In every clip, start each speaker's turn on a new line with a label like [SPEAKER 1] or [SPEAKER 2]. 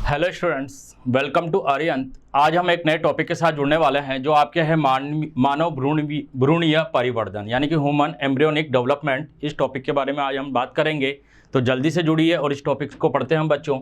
[SPEAKER 1] Hello students, welcome to Aryant. आज हम एक नए टॉपिक के साथ जुड़ने वाले हैं जो आपके है मानव भ्रूणीय परिवर्धन यानी कि ह्यूमन एम्ब्रियोनिक डेवलपमेंट। इस टॉपिक के बारे में आज हम बात करेंगे, तो जल्दी से जुड़िए और इस टॉपिक को पढ़ते हैं हम बच्चों।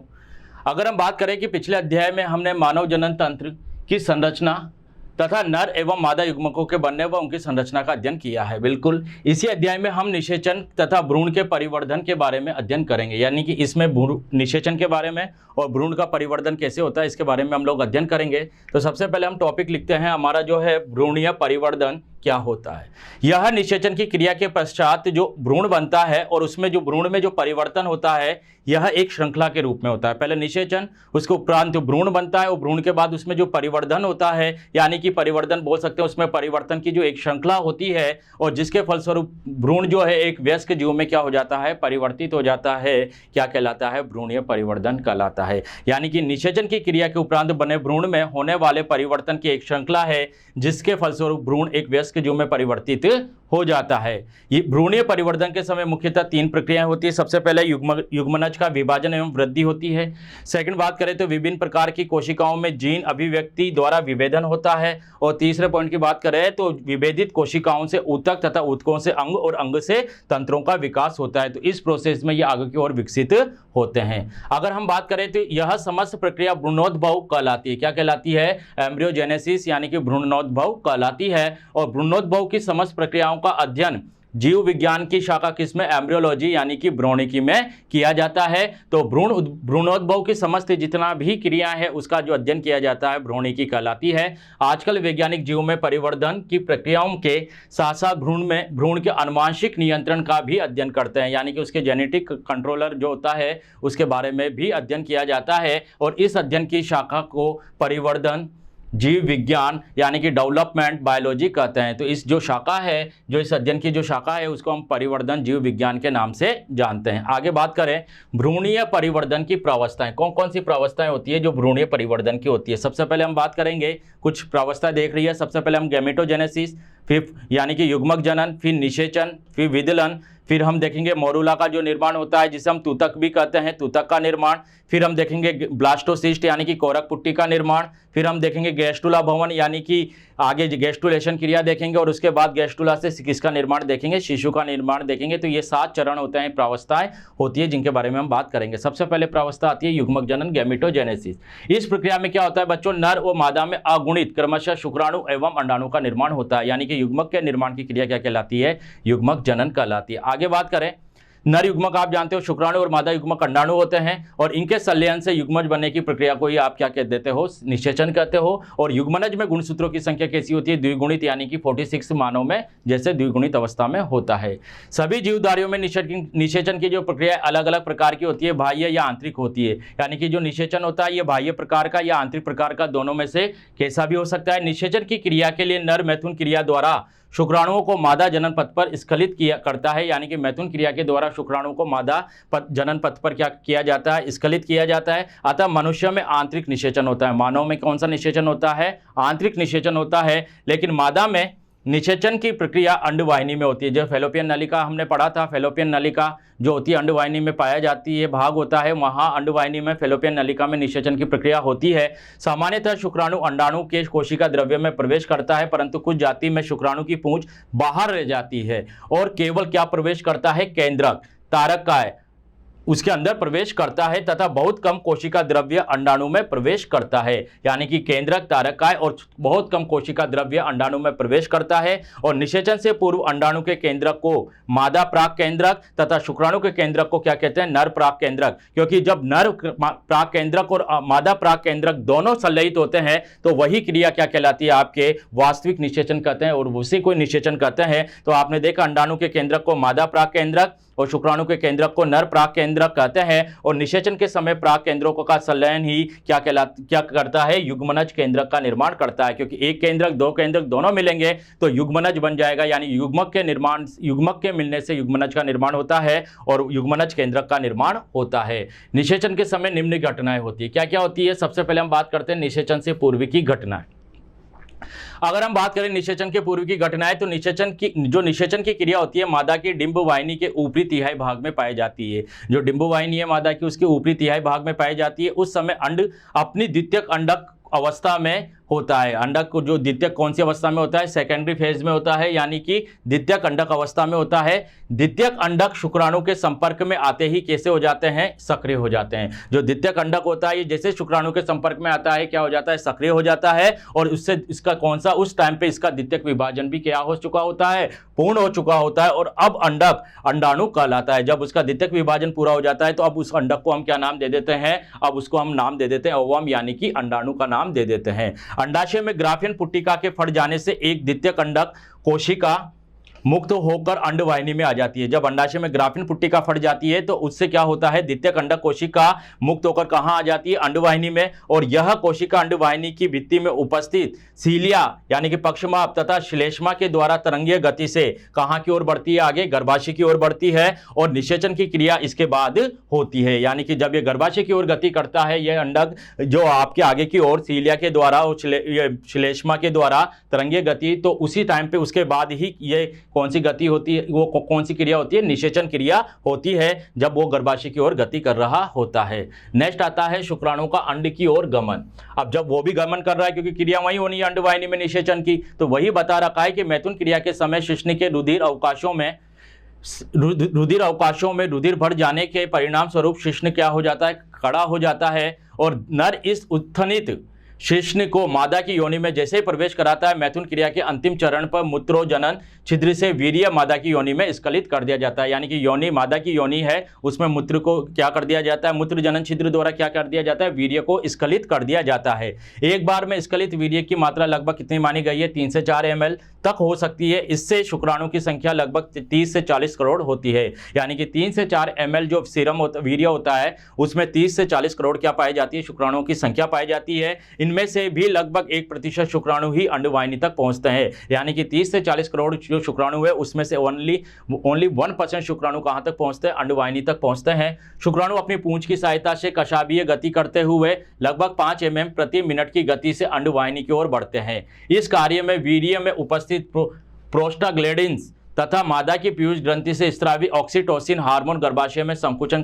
[SPEAKER 1] अगर हम बात करें कि पिछले अध्याय में हमने मानव जनन तंत्र की संरचना तथा नर एवं मादा युग्मकों के बनने व उनकी संरचना का अध्ययन किया है। बिल्कुल इसी अध्याय में हम निषेचन तथा भ्रूण के परिवर्धन के बारे में अध्ययन करेंगे, यानी कि इसमें निषेचन के बारे में और भ्रूण का परिवर्धन कैसे होता है इसके बारे में हम लोग अध्ययन करेंगे। तो सबसे पहले हम टॉपिक लिखते हैं, हमारा जो है भ्रूणीय परिवर्धन क्या होता है। यह निषेचन की क्रिया के पश्चात जो भ्रूण बनता है और उसमें जो भ्रूण में जो परिवर्तन होता है यह एक श्रृंखला के रूप में होता है। पहले निषेचन, उसके उपरांत भ्रूण बनता है और भ्रूण के बाद उसमें जो परिवर्धन होता है, यानी कि परिवर्तन बोल सकते हैं, उसमें परिवर्तन की जो एक श्रृंखला होती है और जिसके फलस्वरूप भ्रूण जो है एक वयस्क जीव में क्या हो जाता है, परिवर्तित हो जाता है। क्या कहलाता है? भ्रूणीय परिवर्धन कहलाता है। यानी कि निषेचन की क्रिया के उपरांत बने भ्रूण में होने वाले परिवर्तन की एक श्रृंखला है जिसके फलस्वरूप भ्रूण एक वयस्क जीव में परिवर्तित हो जाता है। ये भ्रूणीय परिवर्तन के समय मुख्यतः तीन प्रक्रियाएं होती है। सबसे पहले युग्मनज का विभाजन एवं वृद्धि होती है। सेकंड बात करें तो विभिन्न प्रकार की कोशिकाओं में जीन अभिव्यक्ति द्वारा विभेदन होता है। और तीसरे पॉइंट की बात करें तो विभेदित कोशिकाओं से ऊतक तथा ऊतकों से अंग और अंग से तंत्रों का विकास होता है। तो इस प्रोसेस में ये आगे की ओर विकसित होते हैं। अगर हम बात करें तो यह समस्त प्रक्रिया भ्रूणोद्भव कहलाती है। क्या कहलाती है? एम्ब्रियोजेनेसिस यानी कि भ्रूणोद्भव कहलाती है। और भ्रूणोद्भव की समस्त प्रक्रियाओं का अध्ययन जीव विज्ञान की शाखा किसमें? एम्ब्रियोलॉजी यानी कि भ्रूणिकी में किया जाता है। तो भ्रूणोद्भव की समस्त जितना भी क्रियाएं हैं उसका जो अध्ययन किया जाता है भ्रूणिकी कहलाती है। आजकल वैज्ञानिक जीव में परिवर्धन की प्रक्रियाओं के साथ साथ भ्रूण के आनुवांशिक नियंत्रण का भी अध्ययन करते हैं, यानी कि उसके जेनेटिक कंट्रोलर जो होता है उसके बारे में भी अध्ययन किया जाता है। और इस अध्ययन की शाखा को परिवर्धन जीव विज्ञान यानी कि डेवलपमेंट बायोलॉजी कहते हैं। तो इस जो शाखा है, जो इस अध्ययन की जो शाखा है उसको हम परिवर्धन जीव विज्ञान के नाम से जानते हैं। आगे बात करें भ्रूणीय परिवर्धन की प्रावस्थाएं, कौन कौन सी प्रावस्थाएं होती है जो भ्रूणीय परिवर्धन की होती है। सबसे पहले हम बात करेंगे, कुछ प्रावस्था देख रही है। सबसे पहले हम गैमेटोजेनेसिस, फिर यानी कि युग्मक जनन, फिर निषेचन, फिर विदलन, फिर हम देखेंगे मोरूला का जो निर्माण होता है जिसे हम तूतक भी कहते हैं, तूतक का निर्माण। फिर हम देखेंगे ब्लास्टोसिस्ट यानी कि कोरक पुट्टी का निर्माण। फिर हम देखेंगे गैस्टुला भवन यानी कि आगे गैस्टुलेशन क्रिया देखेंगे और उसके बाद गैस्टुला से किसका निर्माण देखेंगे? शिशु का निर्माण देखेंगे। तो ये 7 चरण होते हैं, प्रावस्थाएं होती है जिनके बारे में हम बात करेंगे। सबसे पहले प्रावस्था आती है युग्मक जनन, गैमेटोजेनेसिस। इस प्रक्रिया में क्या होता है बच्चों? नर व मादा में अगुणित क्रमशः शुक्राणु एवं अंडाणु का निर्माण होता है, यानी कि युग्मक के निर्माण की क्रिया क्या कहलाती है? युग्मक जनन कहलाती है। आगे बात करें, नर युग्मक आप जानते हो शुक्राणु और मादा युग्मक अंडाणु होते हैं और इनके संलयन से युग्मज बनने की प्रक्रिया को ही आप क्या कह देते हो? निषेचन कहते हो। और युग्मनज में गुणसूत्रों की संख्या कैसी होती है? द्विगुणित, यानी कि 46 मानव में जैसे द्विगुणित अवस्था में होता है। सभी जीवधारियों में निषेचन की जो प्रक्रिया अलग अलग प्रकार की होती है, बाह्य या आंतरिक होती है। यानी कि जो निषेचन होता है ये बाह्य प्रकार का या आंतरिक प्रकार का, दोनों में से कैसा भी हो सकता है। निषेचन की क्रिया के लिए नर मैथुन क्रिया द्वारा शुक्राणुओं को मादा जनन पथ पर स्खलित करता है, यानी कि मैथुन क्रिया के द्वारा शुक्राणु को मादा जनन पथ पर क्या किया जाता है? स्खलित किया जाता है। अतः मनुष्य में आंतरिक निषेचन होता है। मानव में कौन सा निषेचन होता है? आंतरिक निषेचन होता है। लेकिन मादा में निषेचन की प्रक्रिया अंडवाहिनी में होती है। जो फैलोपियन नलिका हमने पढ़ा था, फैलोपियन नलिका जो होती है अंडवाहिनी में पाया जाती है, भाग होता है, वहाँ अंडवाहिनी में फैलोपियन नलिका में निषेचन की प्रक्रिया होती है। सामान्यतः शुक्राणु अंडाणु के कोशिका द्रव्य में प्रवेश करता है, परंतु कुछ जाति में शुक्राणु की पूंछ बाहर रह जाती है और केवल क्या प्रवेश करता है? केंद्रक, तारकाय उसके अंदर प्रवेश करता है तथा बहुत कम कोशिका द्रव्य अंडाणु में प्रवेश करता है। यानी कि केंद्रक, तारकाय और बहुत कम कोशिका द्रव्य अंडाणु में प्रवेश करता है। और निषेचन से पूर्व अंडाणु के केंद्रक को मादा प्राक केंद्रक तथा शुक्राणु के केंद्रक को क्या कहते हैं? नर प्राक केंद्रक। क्योंकि जब नर प्राक केंद्रक और मादा प्राक केंद्रक दोनों संलयित होते हैं तो वही क्रिया क्या कहलाती है? आपके वास्तविक निषेचन कहते हैं और उसी को निषेचन कहते हैं। तो आपने देखा अंडाणु के केंद्रक को मादा प्राक केंद्रक और शुक्राणु के केंद्रक को नर प्राक केंद्रक कहते हैं। और निषेचन के समय प्राक केंद्रों का संलयन ही क्या करता है? युग्मनज केंद्रक का निर्माण करता है। क्योंकि एक केंद्रक, दो केंद्रक दोनों मिलेंगे तो युग्मनज बन जाएगा, यानी युग्मक के मिलने से युग्मनज का निर्माण होता है और युग्मनज केंद्रक का निर्माण होता है। निषेचन के समय निम्न घटनाएं होती है। क्या क्या होती है? सबसे पहले हम बात करते हैं निषेचन से पूर्व की घटनाएं। अगर हम बात करें निषेचन के पूर्व की घटनाएं, तो निषेचन की क्रिया होती है मादा की डिंब वाहिनी के ऊपरी तिहाई भाग में पाई जाती है। जो डिंब वाहिनी है मादा की, उसके ऊपरी तिहाई भाग में पाई जाती है। उस समय अंड अपनी द्वितीयक अंडक अवस्था में होता है। अंडक को जो द्वितीयक कौन सी अवस्था में होता है? सेकेंडरी फेज में होता है, यानी कि द्वितीयक अंडक अवस्था में होता है। द्वितीयक अंडक शुक्राणु के संपर्क में आते ही कैसे हो जाते हैं? सक्रिय हो जाते हैं। जो द्वितीयक अंडक होता है, ये जैसे शुक्राणु के संपर्क में आता है क्या हो जाता है? सक्रिय हो जाता है। और उससे इसका कौन सा, उस टाइम पे इसका द्वितीयक विभाजन भी क्या हो चुका होता है? पूर्ण हो चुका होता है। और अब अंडक अंडाणु कहलाता है। जब उसका द्वितीयक विभाजन पूरा हो जाता है तो अब उस अंडक को हम क्या नाम दे देते हैं? अब उसको हम नाम दे देते हैं ओवम, यानी कि अंडाणु का नाम दे देते हैं। अंडाशय में ग्राफियन पुट्टिका के फट जाने से एक द्वितीयक अंडक कोशिका मुक्त होकर अंडवाहिनी में आ जाती है। जब अंडाशय में ग्राफिन पुट्टिका फट जाती है तो उससे क्या होता है? द्वितीयक अंडक कोशिका मुक्त होकर कहां आ जाती है? अंडवाहिनी में। और यह कोशिका अंडवाहिनी की भित्ति में उपस्थित सीलिया यानी कि पक्षमाप तथा श्लेष्मा के द्वारा तरंगीय गति से कहां की ओर बढ़ती है? आगे गर्भाशय की ओर बढ़ती है। और निषेचन की क्रिया इसके बाद होती है, यानी कि जब यह गर्भाशय की ओर गति करता है यह अंडक, जो आपके आगे की ओर सीलिया के द्वारा और श्लेष्मा के द्वारा तरंगीय गति, तो उसी टाइम पे उसके बाद ही ये कौन सी गति होती है? वो कौन सी क्रिया होती है? निषेचन क्रिया होती है, जब वो गर्भाशय की ओर गति कर रहा होता है। नेक्स्ट आता है शुक्राणु का अंड की ओर गमन। अब जब वो भी गमन कर रहा है, क्योंकि क्रिया वही होनी है अंडवाहिनी में निषेचन की, तो वही बता रखा है कि मैथुन क्रिया के समय शिश्न के रुधिर अवकाशों में रुधिर भर जाने के परिणाम स्वरूप शिश्न क्या हो जाता है? खड़ा हो जाता है। और नर इस उत्थानित शिश्न को मादा की योनि में जैसे ही प्रवेश कराता है, मैथुन क्रिया के अंतिम चरण पर मूत्रोजनन छिद्र से वीर्य मादा की योनि में स्खलित कर दिया जाता है। यानी कि योनि मादा की योनि है, उसमें मूत्र को क्या कर दिया जाता है? मूत्र जनन छिद्र द्वारा क्या कर दिया जाता है? वीर्य को स्खलित कर दिया जाता है। एक बार में स्खलित वीर्य की मात्रा लगभग कितनी मानी गई है? 3 से 4 ml तक हो सकती है। इससे शुक्राणु की संख्या लगभग 30 से 40 करोड़ होती है। यानी कि 3 से 4 ml जो सीरम वीर्य होता है, उसमें 30 से 40 करोड़ क्या पाई जाती है? शुक्राणुओं की संख्या पाई जाती है। इनमें से भी लगभग 1% शुक्राणु ही अंडवाहिनी तक पहुंचते हैं। यानी कि 30 से 40 करोड़ जो शुक्राणु है, उसमें से ओनली 1% शुक्राणु कहां तक पहुंचते हैं? अंडवाहिनी तक पहुंचते हैं। शुक्राणु अपनी पूंछ की सहायता से कशाभीय गति करते हुए लगभग 5 mm प्रति मिनट की गति से अंडवाहिनी की ओर बढ़ते हैं। इस कार्य में वीर्य में उपस्थित प्रोस्टाग्लैंडिन्स तथा मादा की पीयूष ग्रंथि से स्रावी ऑक्सीटोसिन हार्मोन गर्भाशय में संकुचन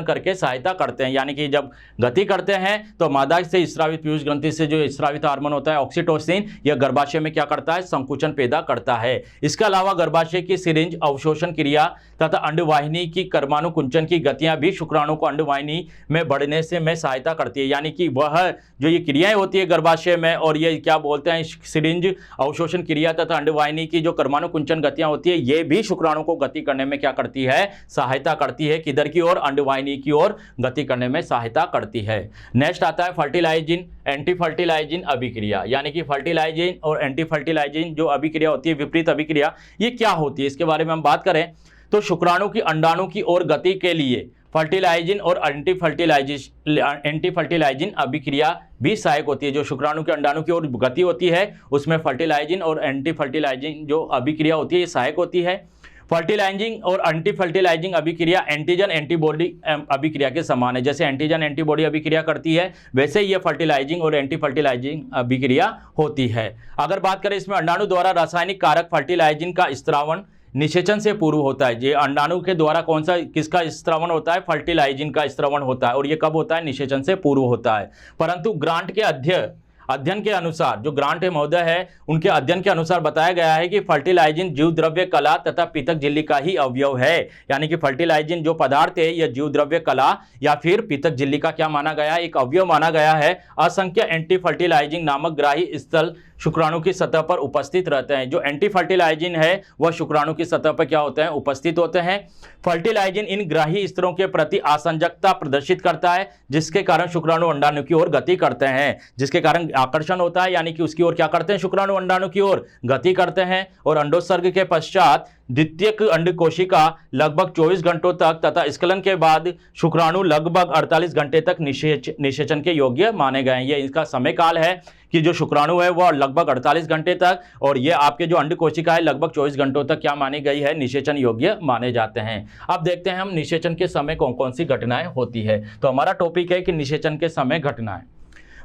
[SPEAKER 1] करके सहायता करते हैं। यानी कि जब गति करते हैं तो मादा से स्रावित पीयूष ग्रंथि से जो स्रावित हार्मोन होता है ऑक्सीटोसिन, यह गर्भाशय में क्या करता है? संकुचन पैदा करता है। इसके अलावा गर्भाशय की सिरिंज अवशोषण क्रिया तथा अंडवाहिनी की कर्मानुकुंचन की गतियां भी शुक्राणु को अंडवाहिनी में बढ़ने से में सहायता करती है। यानी कि वह जो ये क्रियाएं होती है गर्भाशय में, और ये क्या बोलते हैं? सिरिंज अवशोषण क्रिया तथा अंडवाहिनी की जो कर्मानुकुंचन गतियां होती है, ये भी शुक्राणु को गति करने में क्या करती है? सहायता करती है। किधर की ओर? अंडवाहिनी की ओर गति करने में सहायता करती है। नेक्स्ट आता है फर्टिलाइजिन एंटी फर्टिलाइजिन अभिक्रिया। यानी कि फर्टिलाइजिन और एंटी फर्टिलाइजिन जो अभिक्रिया होती है, विपरीत अभिक्रिया, ये क्या होती है? इसके बारे में हम बात करें तो शुक्राणु की अंडाणु की ओर गति के लिए फर्टिलाइजिन और एंटी फर्टिलाइजिन अभिक्रिया भी सहायक होती है। जो शुक्राणु के अंडाणु की ओर गति होती है, उसमें फर्टिलाइजिन और एंटी फर्टिलाइजिन जो अभिक्रिया होती है, ये सहायक होती है। फर्टिलाइजिंग और एंटी फर्टिलाइजिंग अभिक्रिया एंटीजन एंटीबॉडी अभिक्रिया के समान है। जैसे एंटीजन एंटीबॉडी अभिक्रिया करती है, वैसे ही ये फर्टिलाइजिंग और एंटी फर्टिलाइजिंग अभिक्रिया होती है। अगर बात करें इसमें अंडाणु द्वारा रासायनिक कारक फर्टिलाइजिन का स्त्रावण निषेचन से पूर्व होता है। ये अंडाणु के द्वारा कौन सा किसका स्त्रावण होता है? फर्टिलाइजिन का स्त्रावण होता है। और ये कब होता है? निषेचन से पूर्व होता है। परंतु ग्रांट के अध्ययन के अनुसार, जो ग्रांट महोदय है, उनके अध्ययन के अनुसार बताया गया है कि फर्टिलाइजिन जीव द्रव्य कला तथा पीतक झिल्ली का ही अवयव है। यानी कि फर्टिलाइजिन जो पदार्थ है, यह जीव द्रव्य कला या फिर पीतक झिल्ली का क्या माना गया है? एक अवयव माना गया है। असंख्य एंटी फर्टिलाइजिंग नामक ग्राही स्थल शुक्राणु की सतह पर उपस्थित रहते हैं। जो एंटी फर्टिलाइजिन है वह शुक्राणु की सतह पर क्या होते हैं? उपस्थित होते हैं। फर्टिलाइजिन इन ग्राही स्तरों के प्रति आसंजकता प्रदर्शित करता है, जिसके कारण शुक्राणु अंडाणु की ओर गति करते हैं। जिसके कारण आकर्षण होता है, यानी कि उसकी ओर क्या करते हैं? शुक्राणु अंडाणु की ओर गति करते हैं। और अंडोत्सर्ग के पश्चात द्वितीयक अंड कोशिका लगभग 24 घंटों तक तथा स्खलन के बाद शुक्राणु लगभग 48 घंटे तक निषेचन के योग्य माने गए हैं। ये इसका समय काल है कि जो शुक्राणु है वह लगभग 48 घंटे तक, और ये आपके जो अंड कोशिका है लगभग 24 घंटों तक क्या मानी गई है? निषेचन योग्य माने जाते हैं। अब देखते हैं हम निषेचन के समय कौन कौन सी घटनाएं होती है। तो हमारा टॉपिक है कि निषेचन के समय घटनाएं।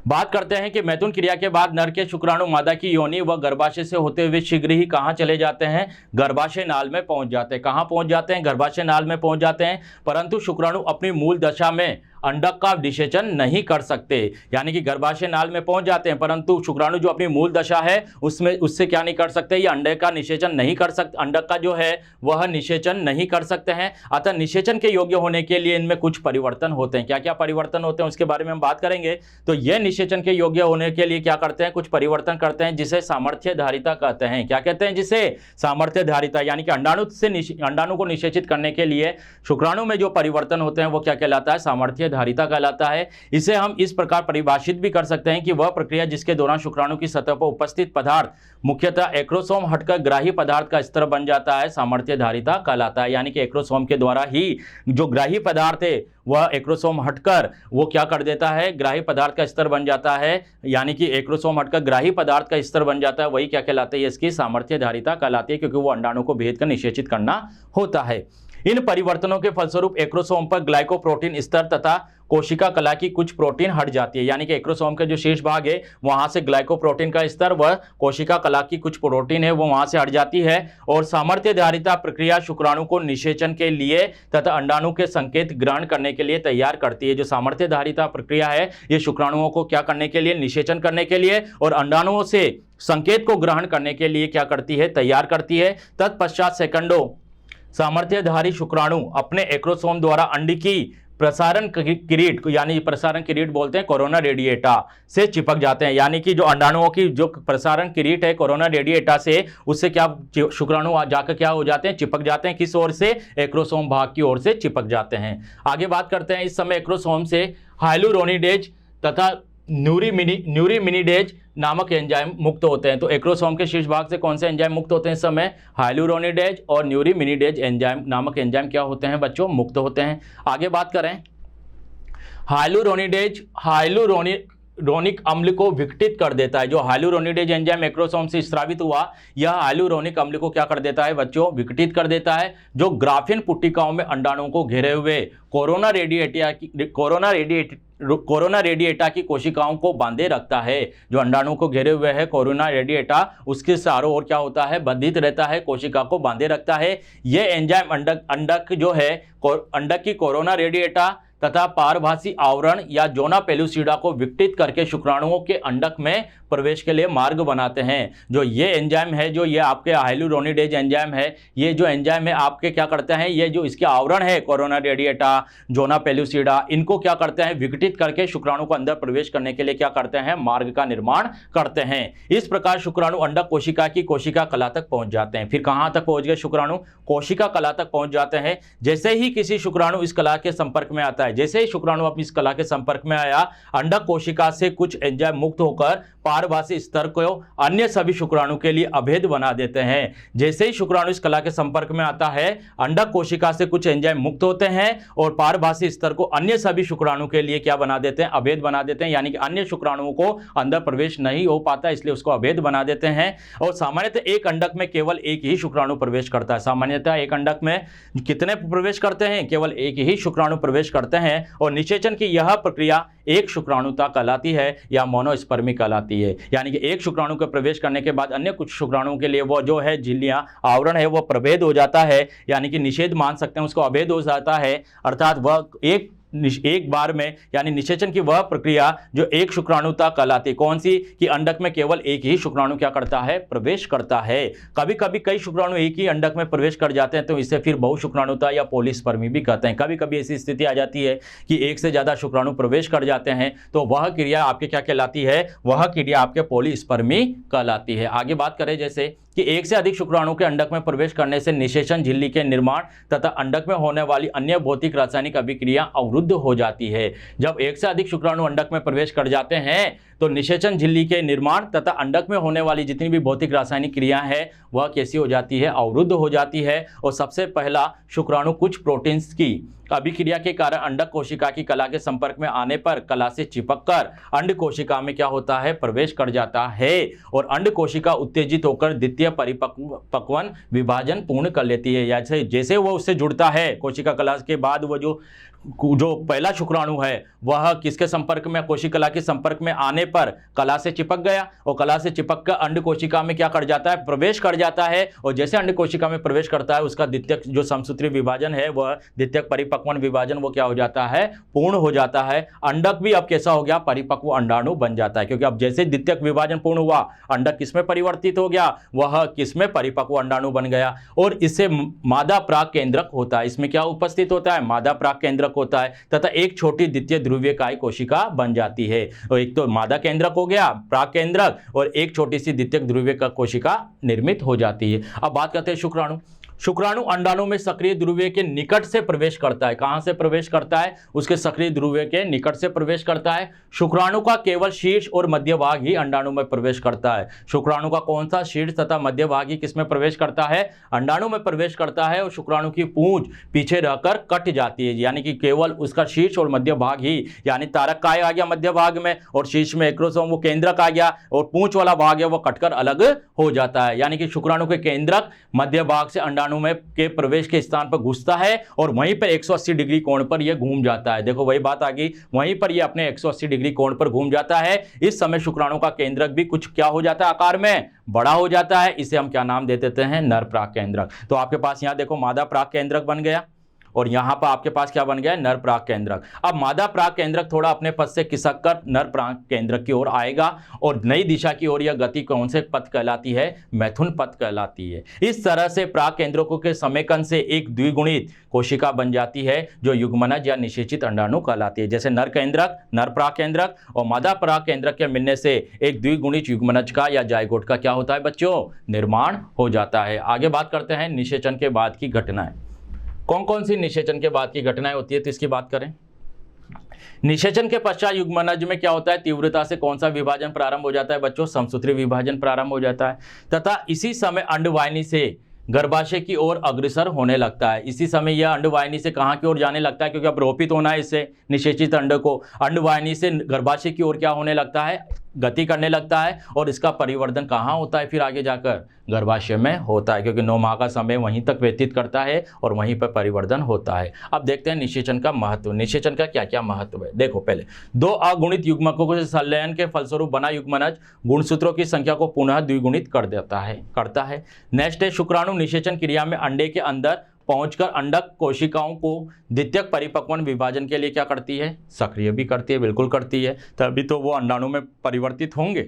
[SPEAKER 1] बात करते हैं कि मैथुन क्रिया के बाद नर के शुक्राणु मादा की योनि व गर्भाशय से होते हुए शीघ्र ही कहां चले जाते हैं? गर्भाशय नाल में पहुंच जाते हैं। कहां पहुंच जाते हैं? गर्भाशय नाल में पहुंच जाते हैं। परंतु शुक्राणु अपनी मूल दशा में अंडक का निषेचन नहीं कर सकते, यानी कि गर्भाशय नाल में पहुंच जाते हैं परंतु शुक्राणु जो अपनी मूल दशा है उससे क्या नहीं कर सकते? ये अंडक का निषेचन नहीं कर सकते, अंडक का जो है वह निषेचन नहीं कर सकते हैं। अतः निषेचन के योग्य होने के लिए इनमें कुछ परिवर्तन होते हैं। क्या क्या परिवर्तन होते हैं उसके बारे में हम बात करेंगे। तो यह निषेचन के योग्य होने के लिए क्या करते हैं? कुछ परिवर्तन करते हैं जिसे सामर्थ्य धारिता कहते हैं। क्या कहते हैं? जिसे सामर्थ्य धारिता, यानी कि अंडाणु को निषेचित करने के लिए शुक्राणु में जो परिवर्तन होते हैं वो क्या कहलाता है? सामर्थ्य धारिता कहलाता है। इसे हम इस प्रकार परिभाषित भी कर सकते हैं कि वह प्रक्रिया जिसके दौरान शुक्राणु की सतह पर उपस्थित पदार्थ मुख्यतः एक्रोसोम हटकर ग्राही पदार्थ का स्तर बन जाता है, सामर्थ्य धारिता कहलाता है। यानी कि एक्रोसोम के द्वारा ही जो ग्राही पदार्थ है वह एक्रोसोम हटकर वो क्या कर देता है? ग्राही पदार्थ का स्तर बन जाता है, यानी कि एक्रोसोम हटकर ग्राही पदार्थ का स्तर बन जाता है। वही क्या कहलाती है? इसकी सामर्थ्य धारिता कहलाती है, क्योंकि वो अंडाणु को भेद कर निषेचित करना होता है। इन परिवर्तनों के फलस्वरूप एक्रोसोम पर ग्लाइकोप्रोटीन स्तर तथा कोशिका कला की कुछ प्रोटीन हट जाती है, यानी कि एक्रोसोम के जो शेष भाग है वहां से ग्लाइकोप्रोटीन का स्तर व कोशिका कला की कुछ प्रोटीन है वो वहां से हट जाती है। और सामर्थ्य धारिता प्रक्रिया शुक्राणु को निषेचन के लिए तथा अंडाणु के संकेत ग्रहण करने के लिए तैयार करती है। जो सामर्थ्य धारिता प्रक्रिया है ये शुक्राणुओं को क्या करने के लिए? निषेचन करने के लिए और अंडाणुओं से संकेत को ग्रहण करने के लिए क्या करती है? तैयार करती है। तत्पश्चात सेकंडों सामर्थ्यधारी शुक्राणु अपने एक्रोसोम द्वारा अंड की प्रसारण किरीट, यानी प्रसारण किरीट बोलते हैं कोरोना रेडिएटा, से चिपक जाते हैं। यानी कि जो अंडाणुओं की जो प्रसारण किरीट है कोरोना रेडिएटा से, उससे क्या शुक्राणु जाकर क्या हो जाते हैं? चिपक जाते हैं। किस ओर से? एक्रोसोम भाग की ओर से चिपक जाते हैं। आगे बात करते हैं, इस समय एक्रोसोम से हाइलुरोनिडेज तथा न्यूरीमिनिडेज नामक एंजाइम मुक्त होते हैं। तो एक्रोसोम के शीर्ष भाग से कौन से एंजाइम मुक्त होते हैं इस समय? हाइलुरोनिडेज और न्यूरीमिनिडेज एंजाइम नामक एंजाइम क्या होते हैं बच्चों? मुक्त होते हैं। आगे बात करें, हाइलुरोनिडेज हाइलुरोनिक अम्ल को विघटित कर देता है। जो हाइलुरोनिडेज एंजाइम एक्रोसोम से स्रावित हुआ, यह हाइलुरोनिक अम्ल को क्या कर देता है बच्चों? विघटित कर देता है, जो ग्राफिन पुट्टिकाओं में अंडाणुओं को घेरे हुए कोरोना रेडिएटा की कोशिकाओं को बांधे रखता है। जो अंडाणु को घेरे हुए है कोरोना रेडिएटा, उसके चारों ओर क्या होता है? बंधित रहता है, कोशिका को बांधे रखता है। यह एंजाइम अंडक जो है अंडक की कोरोना रेडिएटा तथा पारभासी आवरण या जोना पेलुसिडा को विघटित करके शुक्राणुओं के अंडक में प्रवेश के लिए मार्ग बनाते हैं। जो ये एंजाइम है, जो ये आपके हाइलुरोनिडेज एंजाइम है, ये जो एंजाइम है आपके क्या करते हैं? ये जो इसके आवरण है कोरोना रेडिएटा, जोना पेलुसिडा, इनको क्या करते हैं? विघटित करके शुक्राणु को अंदर प्रवेश करने के लिए क्या करते हैं? मार्ग का निर्माण करते हैं। इस प्रकार शुक्राणु अंडक कोशिका की कोशिका कला तक पहुंच जाते हैं। फिर कहां तक पहुंच गए शुक्राणु? कोशिका कला तक पहुंच जाते हैं। जैसे ही किसी शुक्राणु इस कला के संपर्क में आता है, जैसे ही शुक्राणु अपनी इस कला के संपर्क में आया, अंडक कोशिका से कुछ एंजाइम मुक्त होकर पारभासी स्तर को अन्य सभी शुक्राणु के लिए अभेद बना देते हैं। जैसे ही शुक्राणु इस कला के संपर्क में आता है, अंडक कोशिका से कुछ एंजाइम मुक्त होते हैं और पारभासी स्तर को अन्य सभी शुक्राणु के लिए क्या बना देते हैं? अभेद बना देते हैं। यानी कि अन्य शुक्राणुओं को अंदर प्रवेश नहीं हो पाता, इसलिए उसको अभेद बना देते हैं। और सामान्यतः एक अंडक में केवल एक ही शुक्राणु प्रवेश करता है। सामान्यतः एक अंडक में कितने प्रवेश करते हैं? केवल एक ही शुक्राणु प्रवेश करते हैं। और निषेचन की यह प्रक्रिया एक शुक्राणुता कहलाती है या मोनोस्पर्मी कहलाती है। यानी कि एक शुक्राणु के प्रवेश करने के बाद अन्य कुछ शुक्राणुओं के लिए वो जो है झिल्लियां, आवरण है, वो प्रभेद हो जाता है, यानी कि निषेध मान सकते हैं, उसको अभेद हो जाता है। अर्थात वह एक बार में, यानी निषेचन की वह प्रक्रिया जो एक शुक्राणुता कहलाती है। कौन सी? कि अंडक में केवल एक ही शुक्राणु क्या करता है? प्रवेश करता है। कभी कभी कई शुक्राणु एक ही अंडक में प्रवेश कर जाते हैं, तो इसे फिर बहुशुक्राणुता या पॉलीस्पर्मी भी कहते हैं। कभी कभी ऐसी स्थिति आ जाती है कि एक से ज्यादा शुक्राणु प्रवेश कर जाते हैं, तो वह क्रिया आपके क्या कहलाती है? वह क्रिया आपके पॉलीस्पर्मी कहलाती है। आगे बात करें, जैसे कि एक से अधिक शुक्राणु के अंडक में प्रवेश करने से निषेचन झिल्ली के निर्माण तथा अंडक में होने वाली अन्य भौतिक रासायनिक अभिक्रिया अवरुद्ध हो जाती है। जब एक से अधिक शुक्राणु अंडक में प्रवेश कर जाते हैं तो निषेचन झिल्ली के निर्माण तथा अंडक में होने वाली जितनी भी भौतिक रासायनिक क्रिया है वह कैसी हो जाती है? अवरुद्ध हो जाती है। और सबसे पहला शुक्राणु कुछ प्रोटीन्स की अभिक्रिया के कारण अंडक कोशिका की कला के संपर्क में आने पर कला से चिपककर अंड कोशिका में क्या होता है? प्रवेश कर जाता है। और अंड कोशिका उत्तेजित होकर द्वितीय द्वितीय परिपक्वन विभाजन पूर्ण कर लेती है। जैसे जैसे वो उससे जुड़ता है कोशिका कला के बाद, वो जो पहला शुक्राणु है वह किसके संपर्क में, कोशिका के संपर्क में आने पर कला से चिपक गया, और कला से चिपक कर अंड कोशिका में क्या कर जाता है, प्रवेश कर जाता है। और जैसे अंड कोशिका में प्रवेश करता है उसका द्वितीयक जो समसूत्री विभाजन है, वह द्वितीयक परिपक्वन विभाजन, वो क्या हो जाता है, पूर्ण हो जाता है। अंडक भी अब कैसा हो गया, परिपक्व अंडाणु बन जाता है, क्योंकि अब जैसे द्वितीयक विभाजन पूर्ण हुआ, अंडक किसमें परिवर्तित हो गया, वह किसमें, परिपक्व अंडाणु बन गया। और इससे मादा प्राक केंद्रक होता है। इसमें क्या उपस्थित होता है, मादा प्राक केंद्रक होता है, तथा एक छोटी द्वितीय ध्रुवीय काय कोशिका बन जाती है। और एक तो मादा केंद्रक हो गया, प्राक केंद्रक, और एक छोटी सी द्वितीय ध्रुवीय कोशिका निर्मित हो जाती है। अब बात करते हैं शुक्राणु। शुक्राणु अंडाणु में सक्रिय ध्रुवीय के निकट से प्रवेश करता है। कहां से प्रवेश करता है, उसके सक्रिय ध्रुवीय के निकट से प्रवेश करता है। शुक्राणु का केवल शीर्ष और मध्य भाग ही अंडाणु में प्रवेश करता है। शुक्राणु का कौन सा शीर्ष तथा मध्य भाग ही किसमें प्रवेश करता है, अंडाणु में प्रवेश करता है। और शुक्राणु की पूंछ पीछे रहकर कट जाती है, यानी कि केवल उसका शीर्ष और मध्य भाग ही, यानी तारक काय आ गया मध्य भाग में, और शीर्ष में एक्रोसोम वो केंद्रक आ गया, और पूंछ वाला भाग है वो कटकर अलग हो जाता है। यानी कि शुक्राणु के केंद्रक मध्य भाग से अंडाणु में के प्रवेश के स्थान पर घुसता है, और वहीं पर 180 डिग्री कोण पर यह घूम जाता है। देखो वही बात आ गई, वहीं पर यह अपने 180 डिग्री कोण पर घूम जाता है। इस समय शुक्राणु का केंद्रक भी कुछ क्या हो जाता है, आकार में बड़ा हो जाता है। इसे हम क्या नाम दे देते हैं, नर प्राक केंद्रक। तो आपके पास यहां देखो मादा प्राक केंद्रक बन गया, और यहां पर आपके पास क्या बन गया, नर प्राक केंद्रक। अब मादा प्राक केंद्रक थोड़ा अपने पथ से खिसक कर नर प्राक केंद्रक की ओर आएगा, और नई दिशा की ओर यह गति कौन से पथ कहलाती है, मैथुन पथ कहलाती है। इस तरह से प्राक केंद्रकों के समेकन से एक द्विगुणित कोशिका बन जाती है, जो युग्मनज या निषेचित अंडाणु कहलाती है। जैसे नर केंद्रक, नर प्राक केंद्रक और मादा प्राक केंद्रक के मिलने से एक द्विगुणित युग्मनज का या जायगोट का क्या होता है बच्चों, निर्माण हो जाता है। आगे बात करते हैं निषेचन के बाद की घटनाएं। कौन कौन सी निषेचन के बाद की घटनाएं होती है, तो इसकी बात करें। निषेचन के पश्चात युग्मनज में क्या होता है, तीव्रता से कौन सा विभाजन प्रारंभ हो जाता है बच्चों, समसूत्री विभाजन प्रारंभ हो जाता है, तथा इसी समय अंडवाहिनी से गर्भाशय की ओर अग्रसर होने लगता है। इसी समय यह अंडवाहिनी से कहां की ओर जाने लगता है, क्योंकि अब रोपित होना है इससे निषेचित अंड को, अंडवाहिनी से गर्भाशय की ओर क्या होने लगता है, गति करने लगता है। और इसका परिवर्धन कहाँ होता है, फिर आगे जाकर गर्भाशय में होता है, क्योंकि 9 माह का समय वहीं तक व्यतीत करता है और वहीं पर परिवर्धन होता है। अब देखते हैं निषेचन का महत्व। निषेचन का क्या क्या महत्व है, देखो पहले 2 अगुणित युग्मकों के संलयन के फलस्वरूप बना युग्मनज गुणसूत्रों की संख्या को पुनः द्विगुणित करता है। नेक्स्ट है, शुक्राणु निषेचन क्रिया में अंडे के अंदर पहुंचकर अंडक कोशिकाओं को द्वितीयक परिपक्वन विभाजन के लिए क्या करती है, सक्रिय भी करती है, बिल्कुल करती है, तभी तो वो अंडाणु में परिवर्तित होंगे।